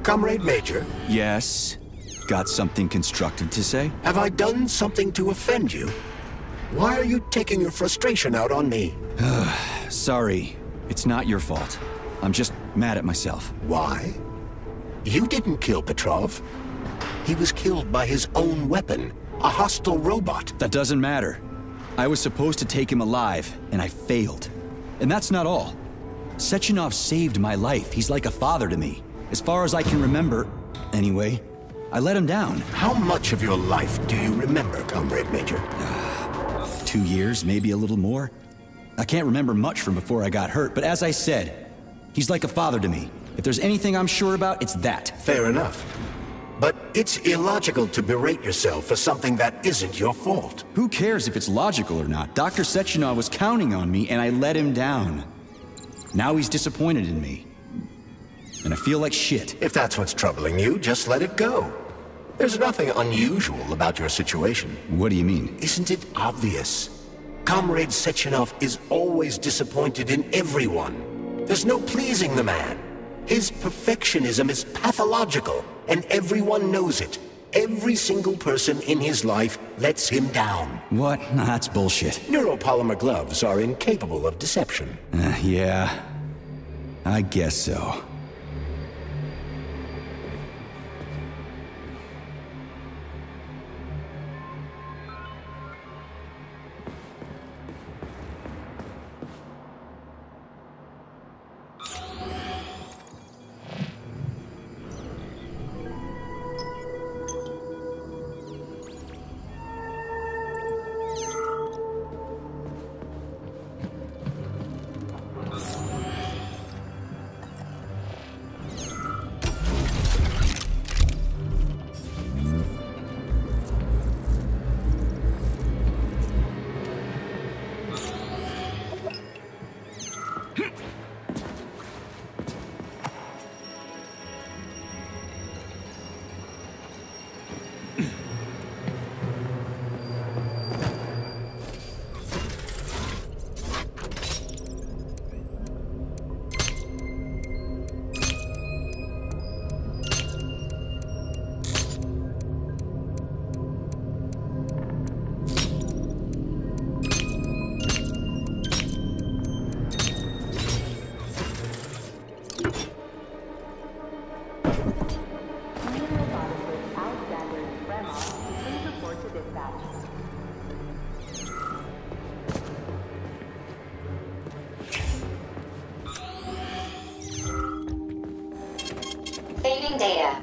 Comrade Major? Yes? Got something constructive to say? Have I done something to offend you? Why are you taking your frustration out on me? Sorry. It's not your fault. I'm just mad at myself. Why? You didn't kill Petrov. He was killed by his own weapon, a hostile robot. That doesn't matter. I was supposed to take him alive, and I failed. And that's not all. Sechenov saved my life. He's like a father to me. As far as I can remember, anyway, I let him down. How much of your life do you remember, Comrade Major? 2 years, maybe a little more. I can't remember much from before I got hurt, but as I said, he's like a father to me. If there's anything I'm sure about, it's that. Fair enough. But it's illogical to berate yourself for something that isn't your fault. Who cares if it's logical or not? Dr. Sechenov was counting on me, and I let him down. Now he's disappointed in me. And I feel like shit. If that's what's troubling you, just let it go. There's nothing unusual about your situation. What do you mean? Isn't it obvious? Comrade Sechenov is always disappointed in everyone. There's no pleasing the man. His perfectionism is pathological, and everyone knows it. Every single person in his life lets him down. What? Nah, that's bullshit. Neuropolymer gloves are incapable of deception. Yeah. I guess so. Saving data.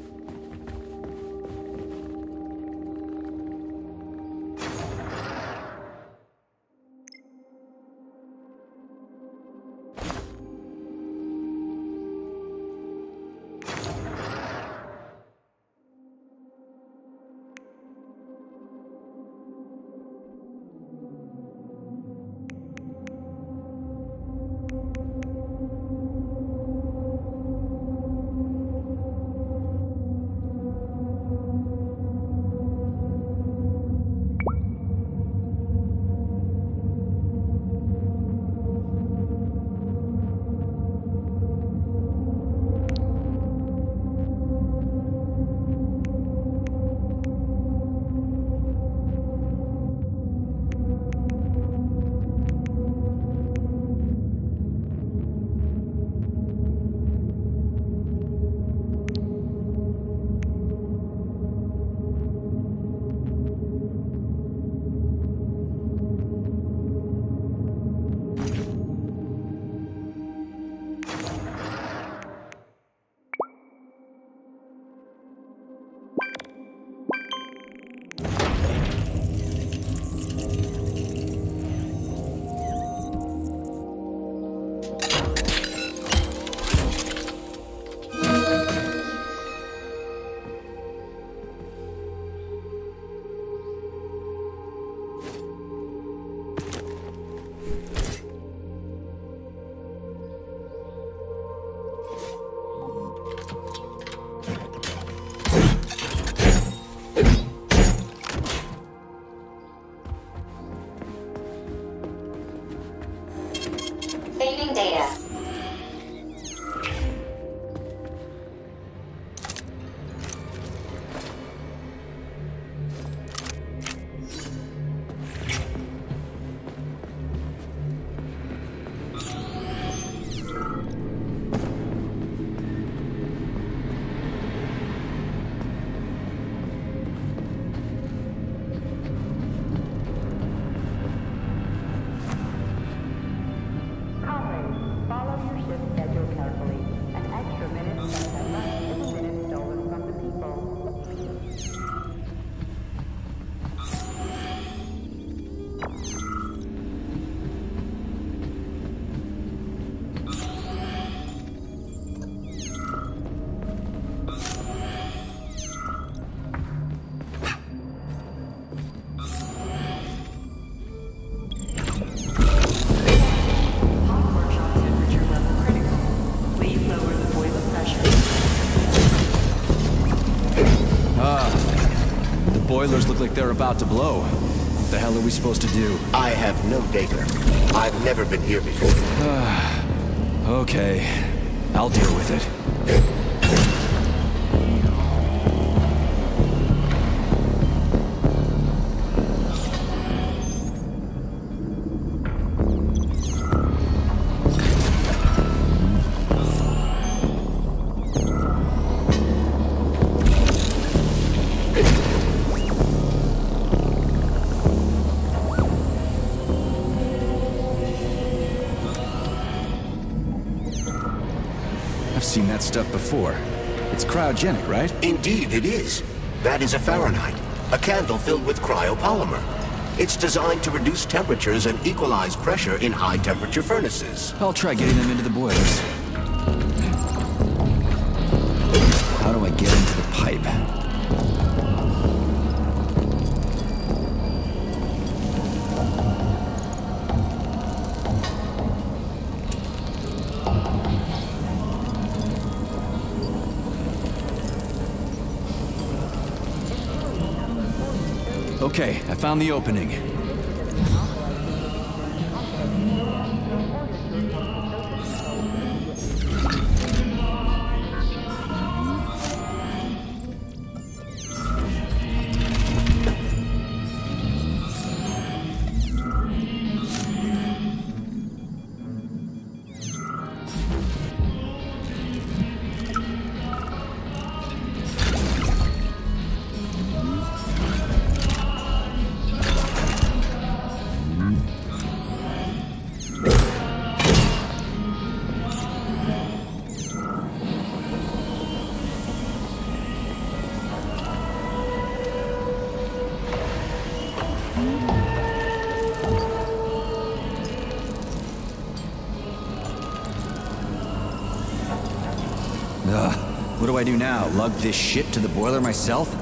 Saving data. Boilers look like they're about to blow. What the hell are we supposed to do? I have no data. I've never been here before. Okay. I'll deal with it. Seen that stuff before. It's cryogenic, right? Indeed it is. That is a Fahrenheit, a candle filled with cryopolymer. It's designed to reduce temperatures and equalize pressure in high-temperature furnaces. I'll try getting them into the boilers. How do I get into the pipe? Okay, I found the opening. What do I do now? Lug this shit to the boiler myself?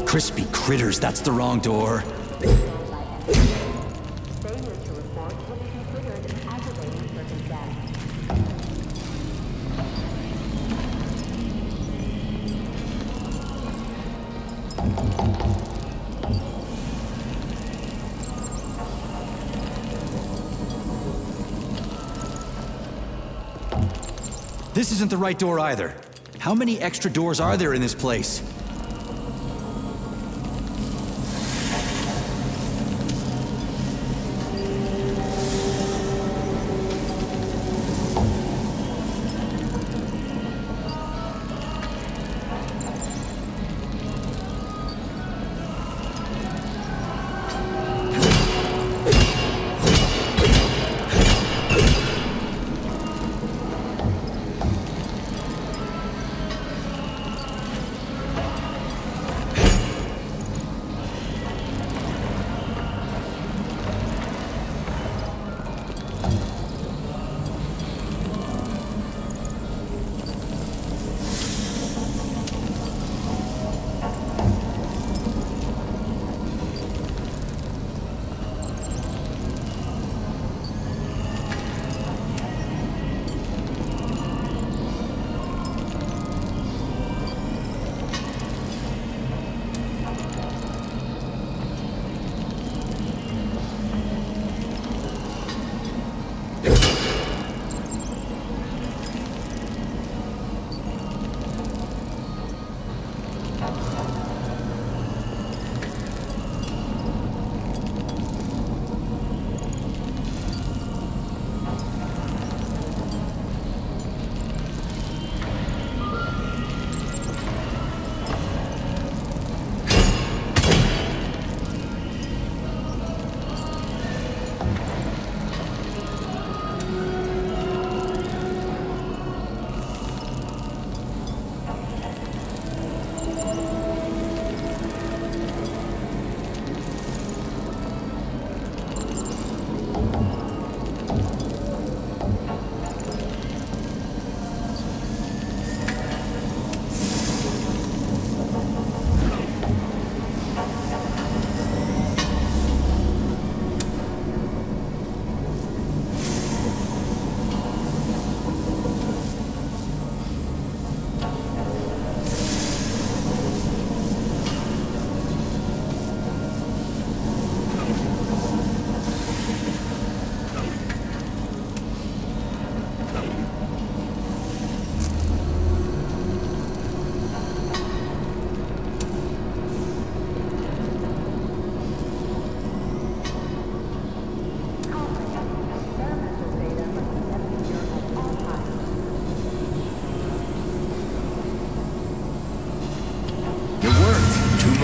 Crispy critters, that's the wrong door. This isn't the right door either. How many extra doors are there in this place?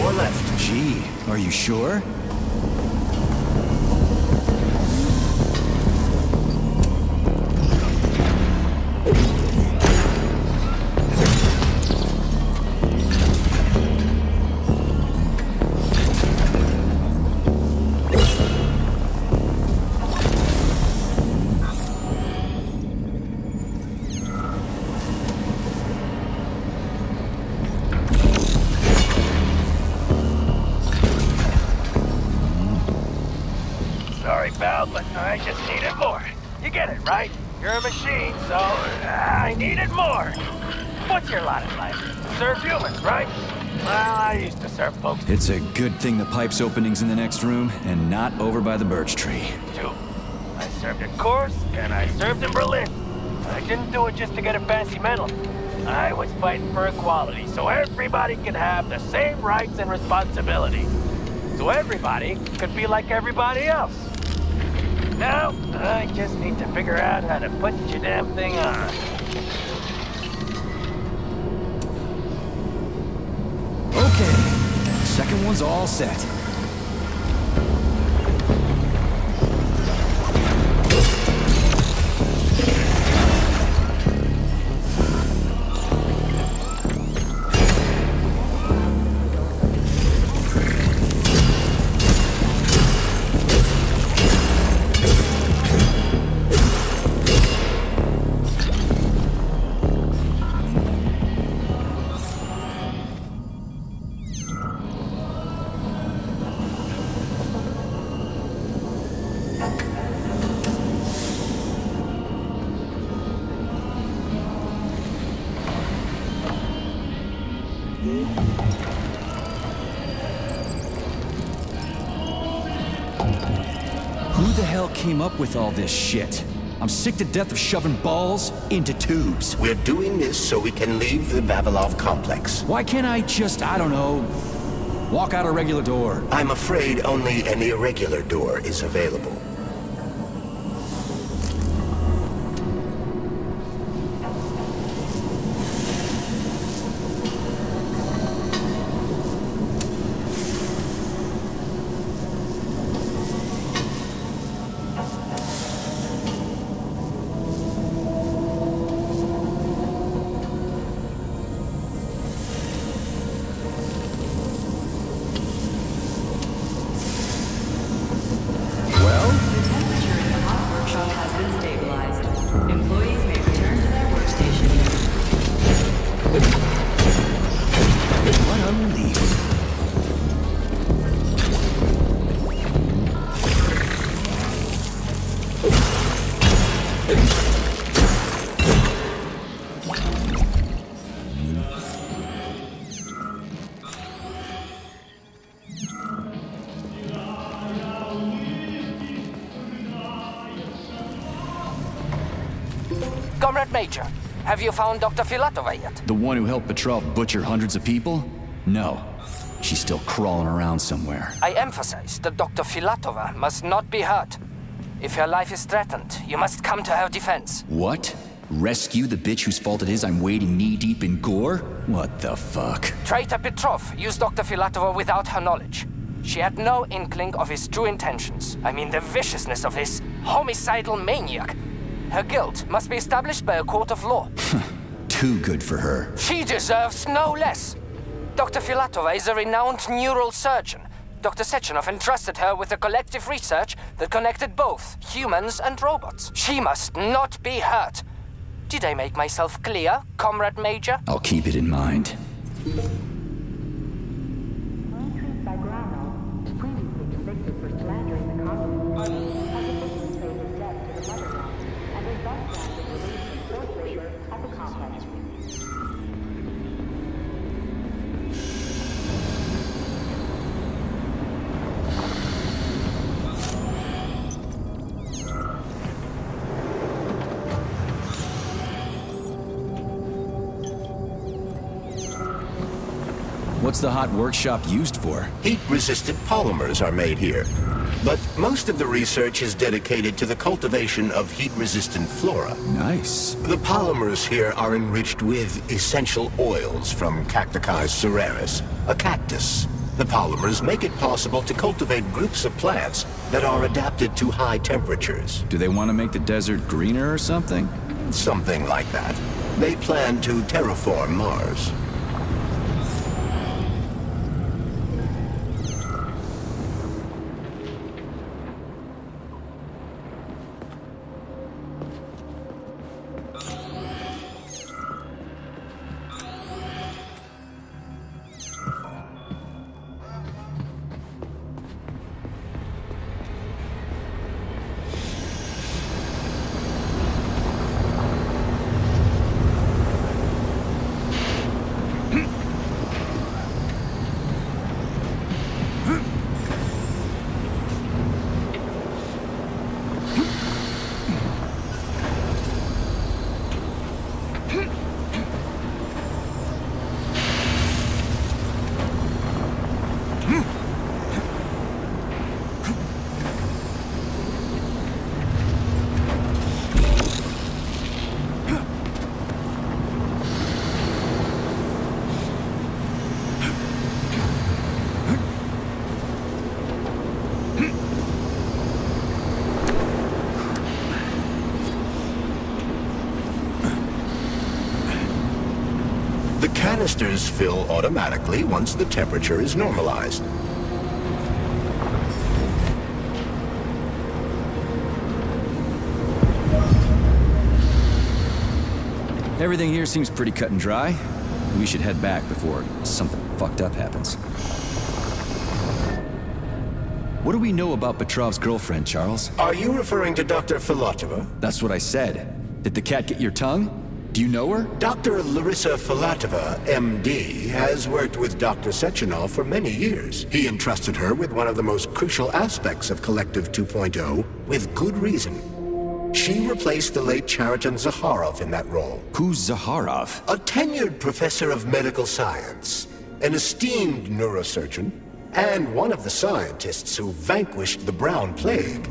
your left. Gee, are you sure? Sorry, pal, but I just needed more. You get it, right? You're a machine, so I needed more. What's your lot in life? Serve humans, right? Well, I used to serve folks. It's a good thing the pipe's opening's in the next room and not over by the birch tree. Too. I served in Kursk and I served in Berlin. I didn't do it just to get a fancy medal. I was fighting for equality, so everybody could have the same rights and responsibilities. So everybody could be like everybody else. Now, I just need to figure out how to put your damn thing on. Okay, second one's all set. Who the hell came up with all this shit? I'm sick to death of shoving balls into tubes. We're doing this so we can leave the Vavilov complex. Why can't I just, I don't know, walk out a regular door? I'm afraid only an irregular door is available. Comrade Major, have you found Dr. Filatova yet? The one who helped Petrov butcher hundreds of people? No. She's still crawling around somewhere. I emphasize that Dr. Filatova must not be hurt. If her life is threatened, you must come to her defense. What? Rescue the bitch whose fault it is I'm wading knee-deep in gore? What the fuck? Traitor Petrov used Dr. Filatova without her knowledge. She had no inkling of his true intentions. I mean the viciousness of this homicidal maniac. Her guilt must be established by a court of law. Too good for her. She deserves no less. Dr. Filatova is a renowned neural surgeon. Dr. Sechenov entrusted her with a collective research that connected both humans and robots. She must not be hurt. Did I make myself clear, Comrade Major? I'll keep it in mind. What's the hot workshop used for? Heat-resistant polymers are made here. But most of the research is dedicated to the cultivation of heat-resistant flora. Nice. The polymers here are enriched with essential oils from Cacticus cereris, a cactus. The polymers make it possible to cultivate groups of plants that are adapted to high temperatures. Do they want to make the desert greener or something? Something like that. They plan to terraform Mars. Canisters fill automatically once the temperature is normalized. Everything here seems pretty cut and dry. We should head back before something fucked up happens. What do we know about Petrov's girlfriend, Charles? Are you referring to Dr. Filatova? That's what I said. Did the cat get your tongue? Do you know her? Dr. Larissa Filatova, MD, has worked with Dr. Sechenov for many years. He entrusted her with one of the most crucial aspects of Collective 2.0, with good reason. She replaced the late Chariton Zakharov in that role. Who's Zakharov? A tenured professor of medical science, an esteemed neurosurgeon, and one of the scientists who vanquished the Brown Plague.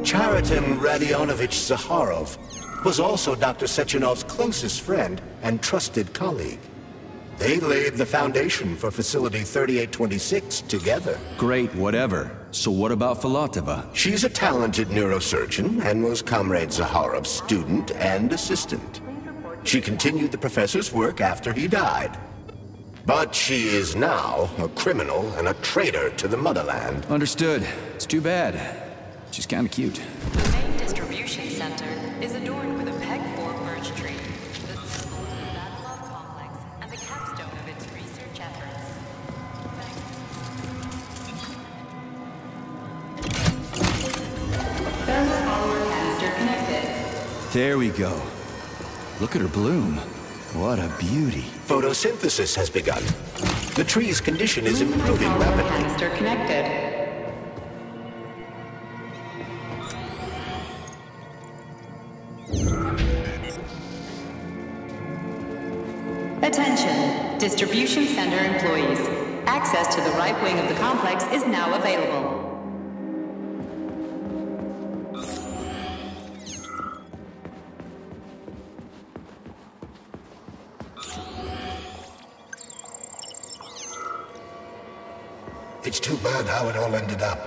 Chariton Radionovich Zakharov was also Dr. Sechenov's closest friend and trusted colleague. They laid the foundation for Facility 3826 together. Great, whatever. So what about Filatova? She's a talented neurosurgeon and was Comrade Zakharov's student and assistant. She continued the professor's work after he died. But she is now a criminal and a traitor to the motherland. Understood. It's too bad. She's kind of cute. The main distribution center is adorned with a PEG-4 birch tree, the symbol of the Vavilov complex and the capstone of its research efforts. Thermal polymer canister connected. There we go. Look at her bloom. What a beauty. Photosynthesis has begun. The tree's condition is improving rapidly. Canister connected. Attention, distribution center employees. Access to the right wing of the complex is now available. It's too bad how it all ended up.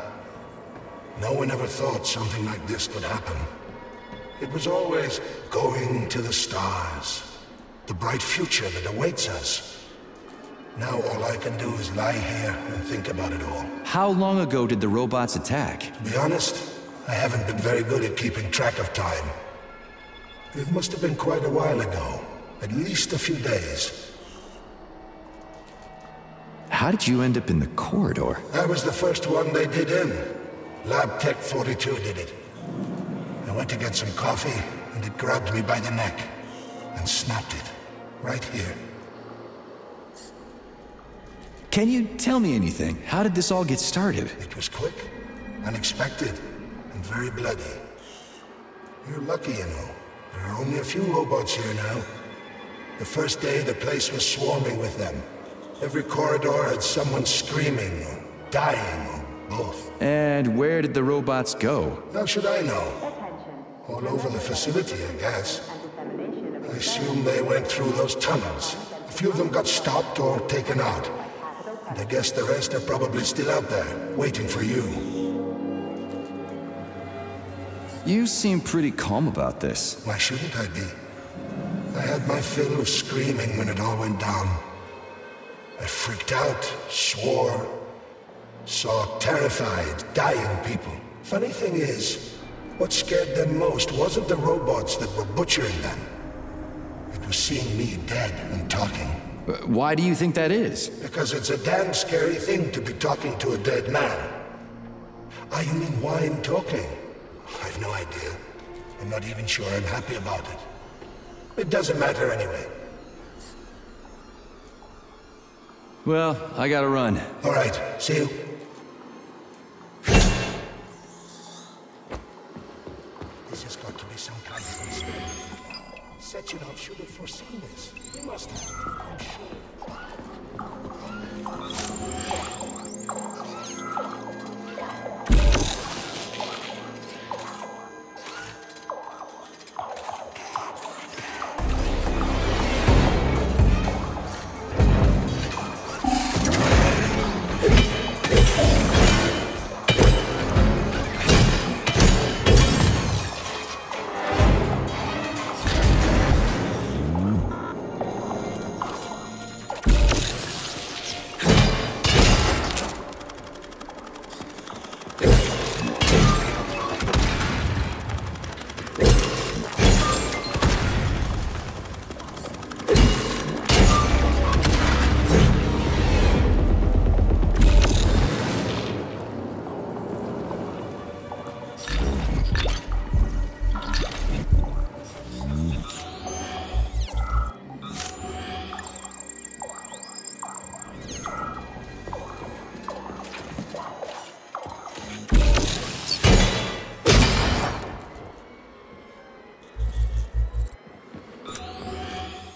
No one ever thought something like this could happen. It was always going to the stars. The bright future that awaits us. Now all I can do is lie here and think about it all. How long ago did the robots attack? To be honest, I haven't been very good at keeping track of time. It must have been quite a while ago. At least a few days. How did you end up in the corridor? I was the first one they did in. Lab Tech 42 did it. I went to get some coffee, and it grabbed me by the neck. And snapped it. Right here. Can you tell me anything? How did this all get started? It was quick, unexpected, and very bloody. You're lucky, you know. There are only a few robots here now. The first day, the place was swarming with them. Every corridor had someone screaming, or dying, or both. And where did the robots go? How should I know? All over the facility, I guess. I assume they went through those tunnels. A few of them got stopped or taken out. And I guess the rest are probably still out there, waiting for you. You seem pretty calm about this. Why shouldn't I be? I had my fill of screaming when it all went down. I freaked out, swore, saw terrified, dying people. Funny thing is, what scared them most wasn't the robots that were butchering them. It was seeing me dead and talking. Why do you think that is? Because it's a damn scary thing to be talking to a dead man. Ah, you mean why I'm talking? I've no idea. I'm not even sure I'm happy about it. It doesn't matter anyway. Well, I gotta run. All right, see you. This has got to be some kind of mistake. Sechenov should have foreseen this. He must have. I'm sure.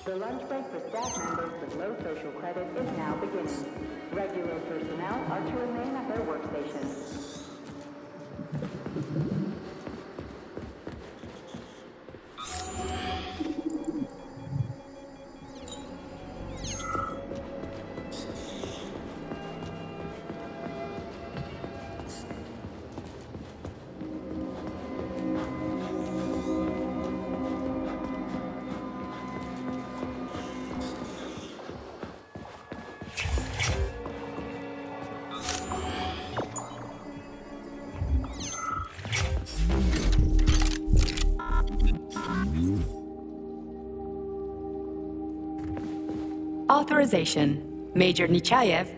The lunch break for staff members with low social credit is now beginning. Regular personnel are to remain at their workstations. Authorization. Major Nechayev.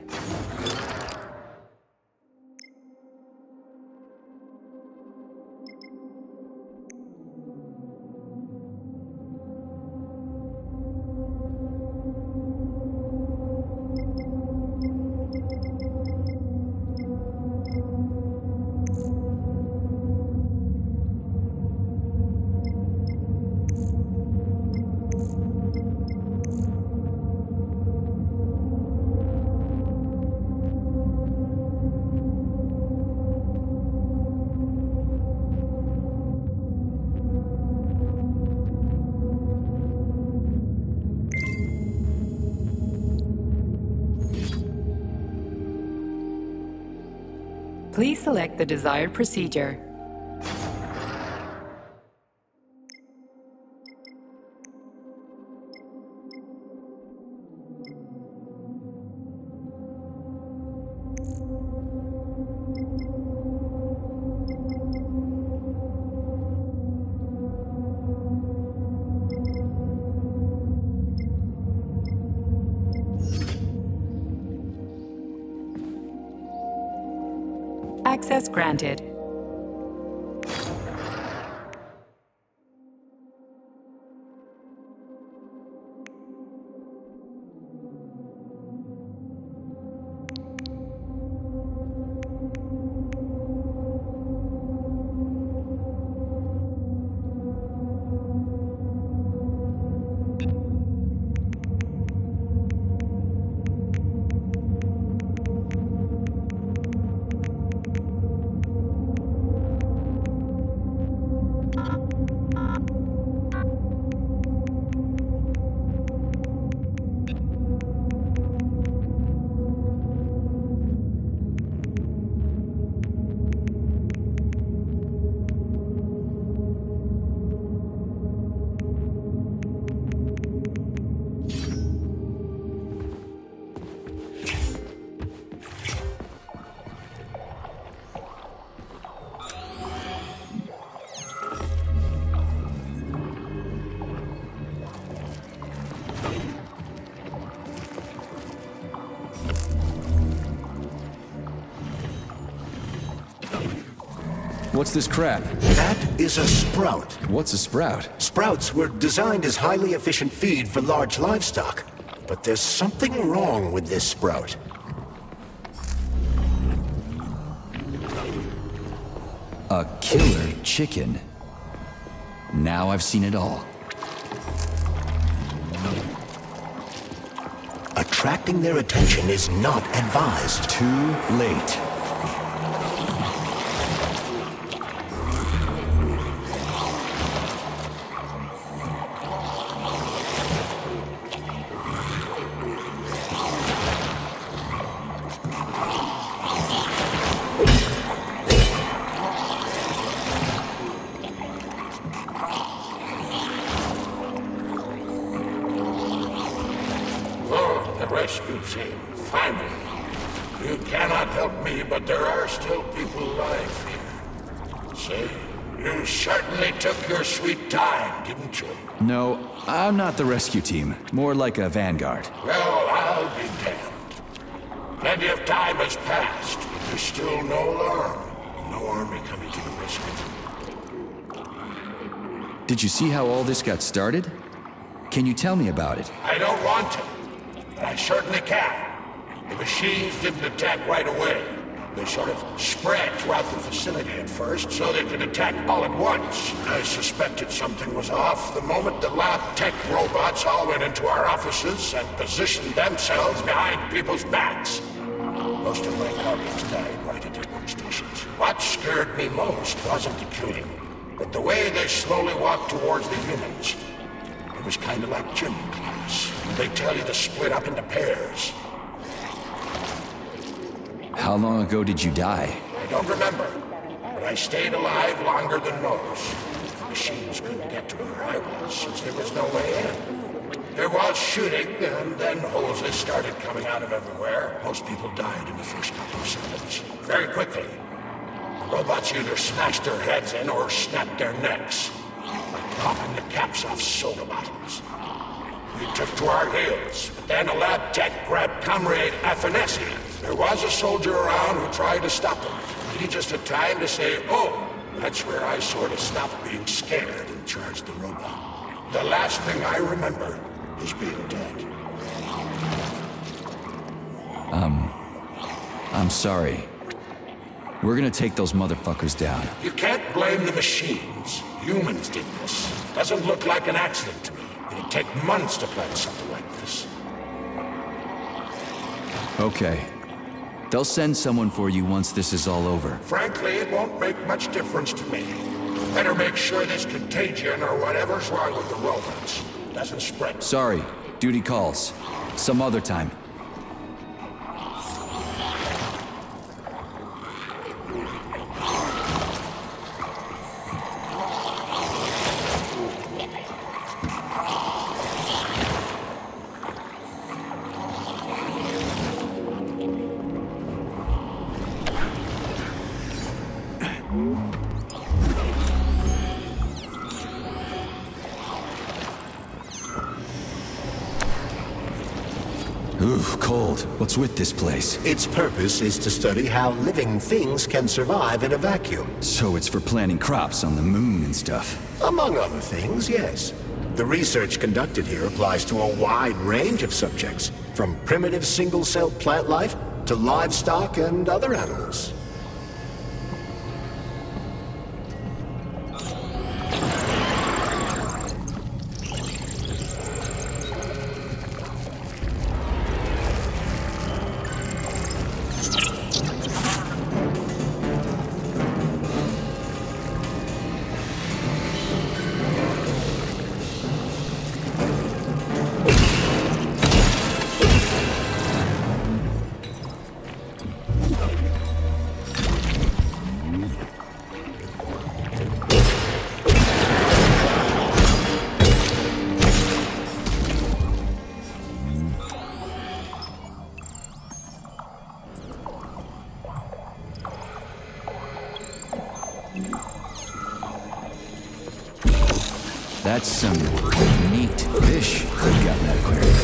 Please select the desired procedure. Access granted. What's this crap? That is a sprout. What's a sprout? Sprouts were designed as highly efficient feed for large livestock. But there's something wrong with this sprout. A killer chicken. Now I've seen it all. Attracting their attention is not advised. Too late. Rescue team, finally. You cannot help me, but there are still people alive here. See, you certainly took your sweet time, didn't you? No, I'm not the rescue team. More like a vanguard. Well, I'll be damned. Plenty of time has passed, but there's still no alarm. No army coming to the rescue. Did you see how all this got started? Can you tell me about it? I don't want to. But I certainly can. The machines didn't attack right away. They sort of spread throughout the facility at first, so they could attack all at once. I suspected something was off the moment the lab tech robots all went into our offices and positioned themselves behind people's backs. Most of my colleagues died right at their workstations. What scared me most wasn't the killing, but the way they slowly walked towards the humans. It was kind of like gym class. They tell you to split up into pairs. How long ago did you die? I don't remember, but I stayed alive longer than most. The machines couldn't get to where I was since there was no way in. There was shooting, and then hoses started coming out of everywhere. Most people died in the first couple of seconds. Very quickly. The robots either smashed their heads in or snapped their necks. Like popping the caps off soda bottles. We took to our heels, but then a lab tech grabbed Comrade Afanasiev. There was a soldier around who tried to stop him. He just had time to say, oh, that's where I sort of stopped being scared and charged the robot. The last thing I remember is being dead. I'm sorry. We're gonna take those motherfuckers down. You can't blame the machines. Humans did this. Doesn't look like an accident to me. It'd take months to plan something like this. Okay. They'll send someone for you once this is all over. Frankly, it won't make much difference to me. Better make sure this contagion or whatever's wrong with the robots doesn't spread. Sorry. Duty calls. Some other time. Ooh, cold. What's with this place? Its purpose is to study how living things can survive in a vacuum. So it's for planting crops on the moon and stuff. Among other things, yes. The research conducted here applies to a wide range of subjects, from primitive single-cell plant life to livestock and other animals. That's some neat fish we've got in that aquarium.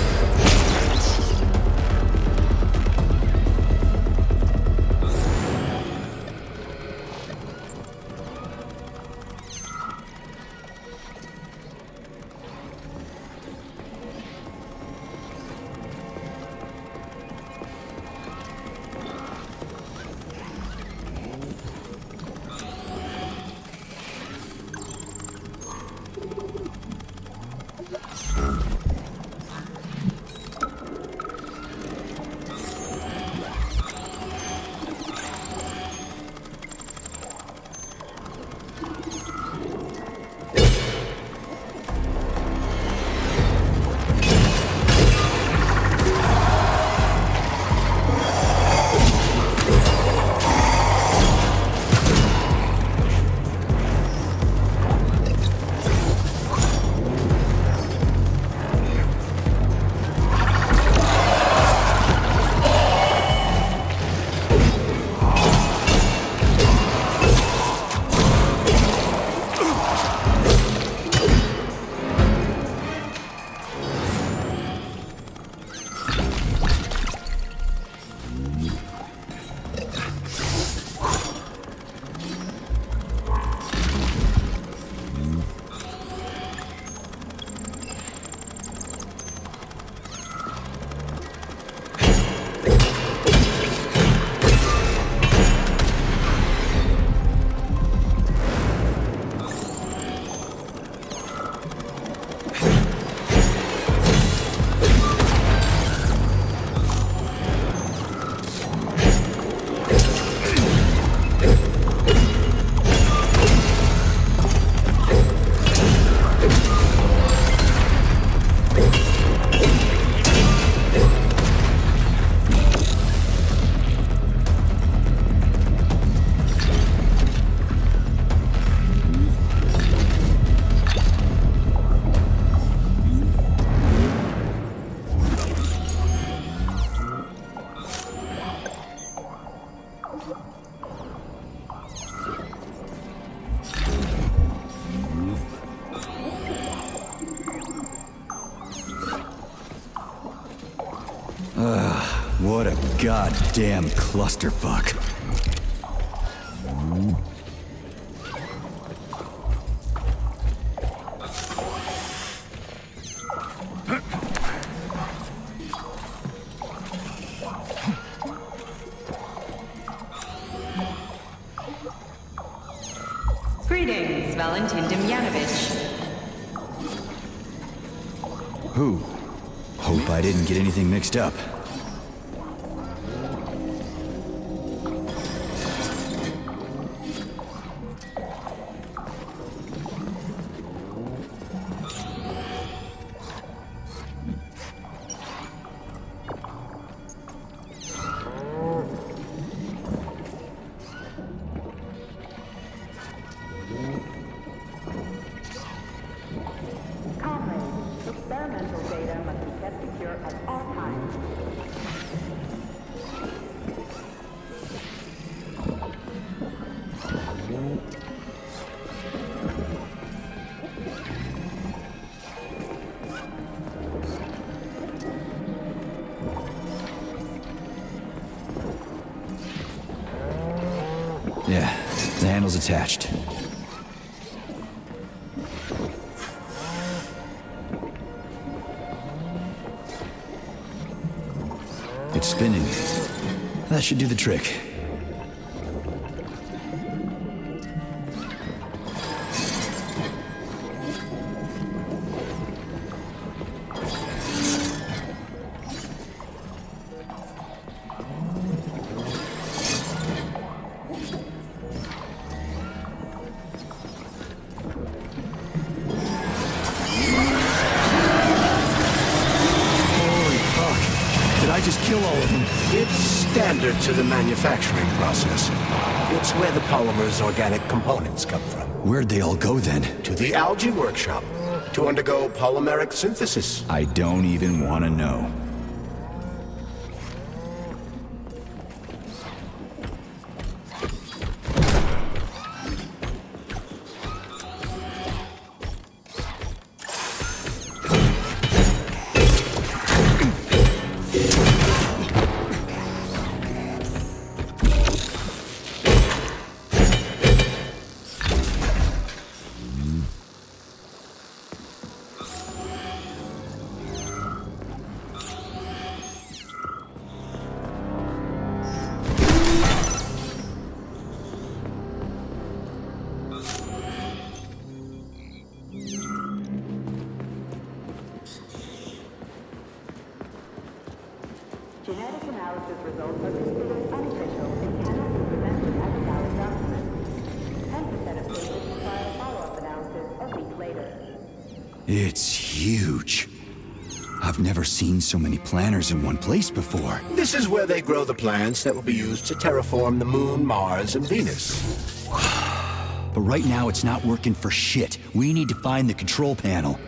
a goddamn clusterfuck. Greetings, Valentin Demyanovich. Who? Hope I didn't get anything mixed up. Experimental data must be kept secure at all times. Yeah, the handle's attached. It's spinning. That should do the trick. I just kill all of them? It's standard to the manufacturing process. It's where the polymer's organic components come from. Where'd they all go then? To the algae workshop, to undergo polymeric synthesis. I don't even want to know. Genetic analysis results are considered unofficial and cannot be presented as a valid document. 10% of cases require follow-up analysis a week later. It's huge. I've never seen so many planners in one place before. This is where they grow the plants that will be used to terraform the Moon, Mars, and Venus. But right now it's not working for shit. We need to find the control panel.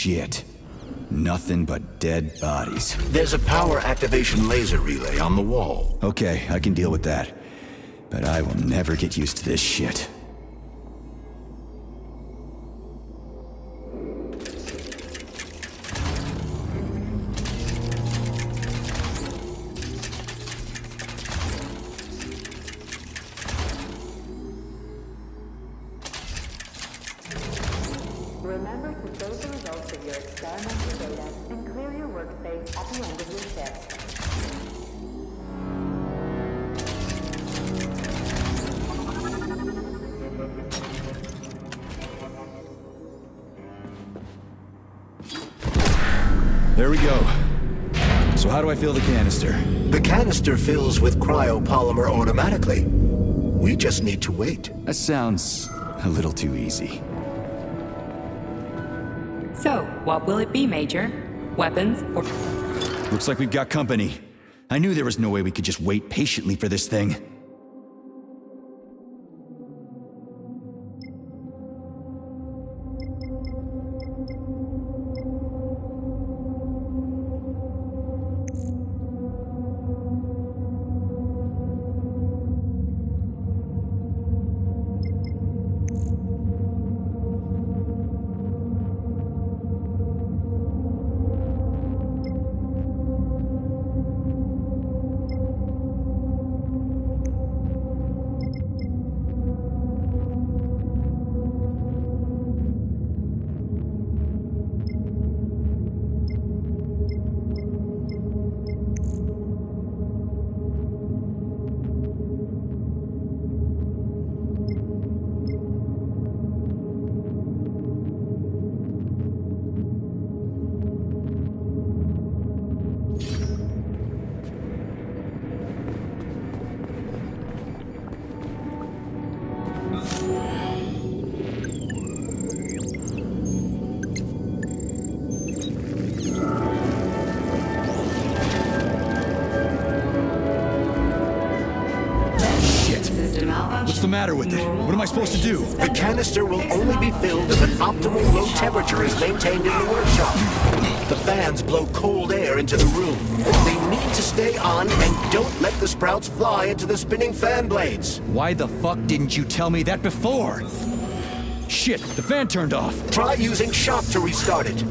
Shit. Nothing but dead bodies. There's a power activation laser relay on the wall. Okay, I can deal with that. But I will never get used to this shit. Remember to save the results of your experimental data and clear your workspace at the end of your shift. There we go. So how do I fill the canister? The canister fills with cryopolymer automatically. We just need to wait. That sounds a little too easy. So, what will it be, Major? Weapons or... Looks like we've got company. I knew there was no way we could just wait patiently for this thing. What's the matter with it? What am I supposed to do? The canister will only be filled if an optimal low temperature is maintained in the workshop. The fans blow cold air into the room. They need to stay on and don't let the sprouts fly into the spinning fan blades. Why the fuck didn't you tell me that before? Shit, the fan turned off. Try using shock to restart it.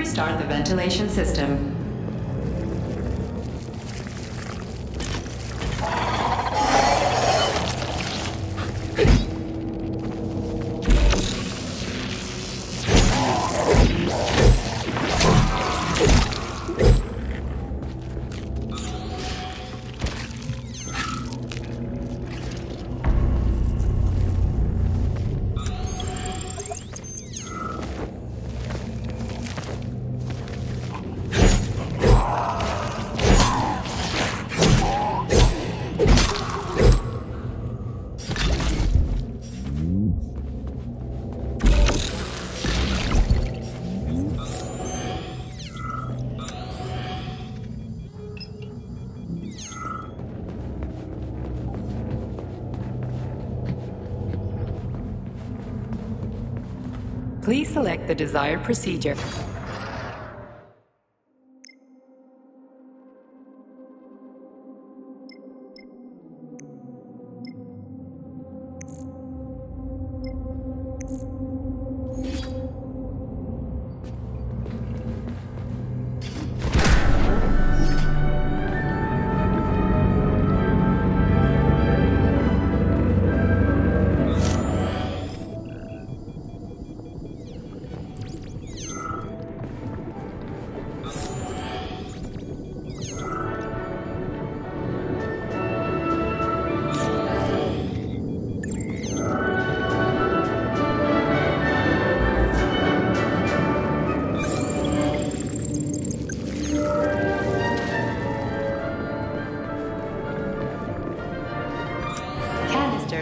Start the ventilation system. Please select the desired procedure.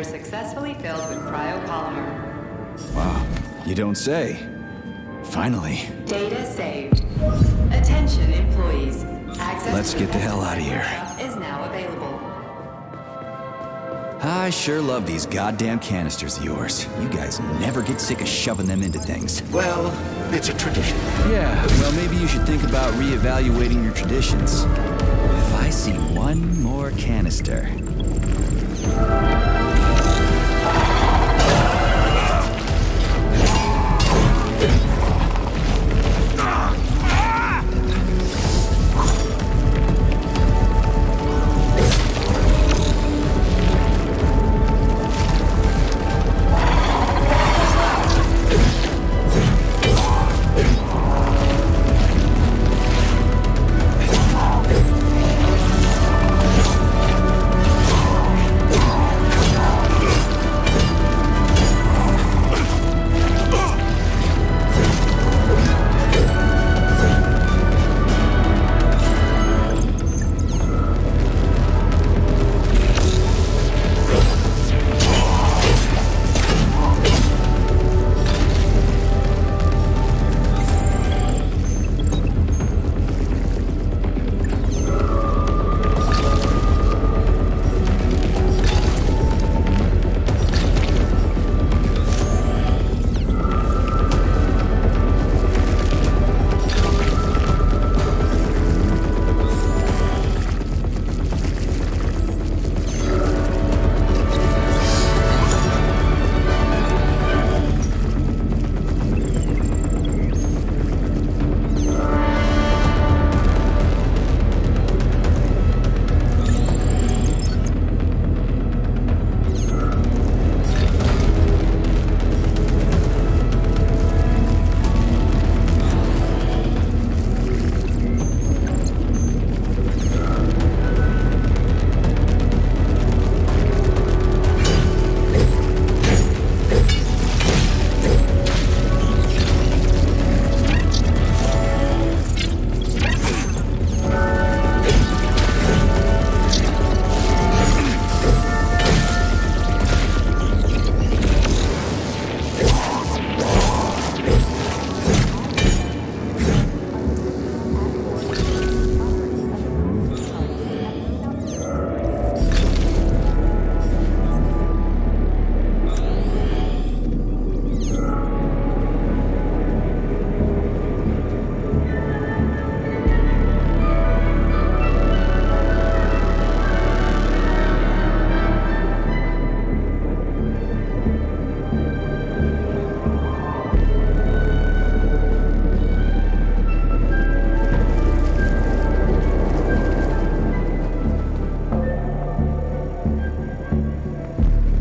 Successfully filled with cryopolymer. Wow, you don't say. Finally. Data saved. Attention employees. Access Let's get the hell out of here. Is now available. I sure love these goddamn canisters of yours. You guys never get sick of shoving them into things. Well, it's a tradition. Yeah, well maybe you should think about reevaluating your traditions. If I see one more canister...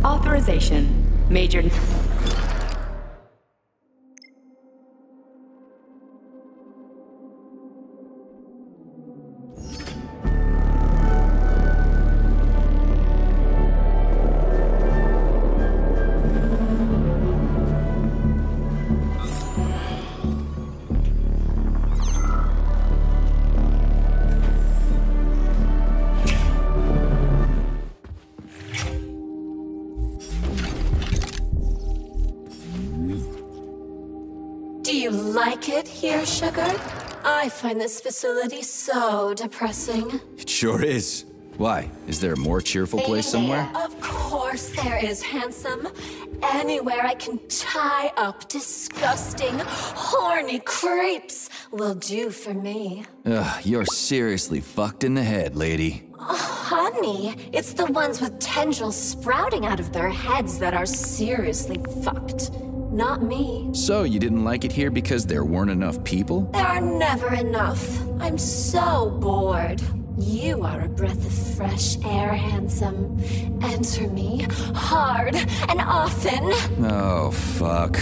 Authorization. Major... Do you like it here, Sugar? I find this facility so depressing. It sure is. Why? Is there a more cheerful place somewhere? Of course. course there is, handsome. Anywhere I can tie up disgusting, horny creeps will do for me. Ugh, you're seriously fucked in the head, lady. Honey, it's the ones with tendrils sprouting out of their heads that are seriously fucked. Not me. So you didn't like it here because there weren't enough people? There are never enough. I'm so bored. You are a breath of fresh air, handsome. Enter me hard and often. Oh, fuck.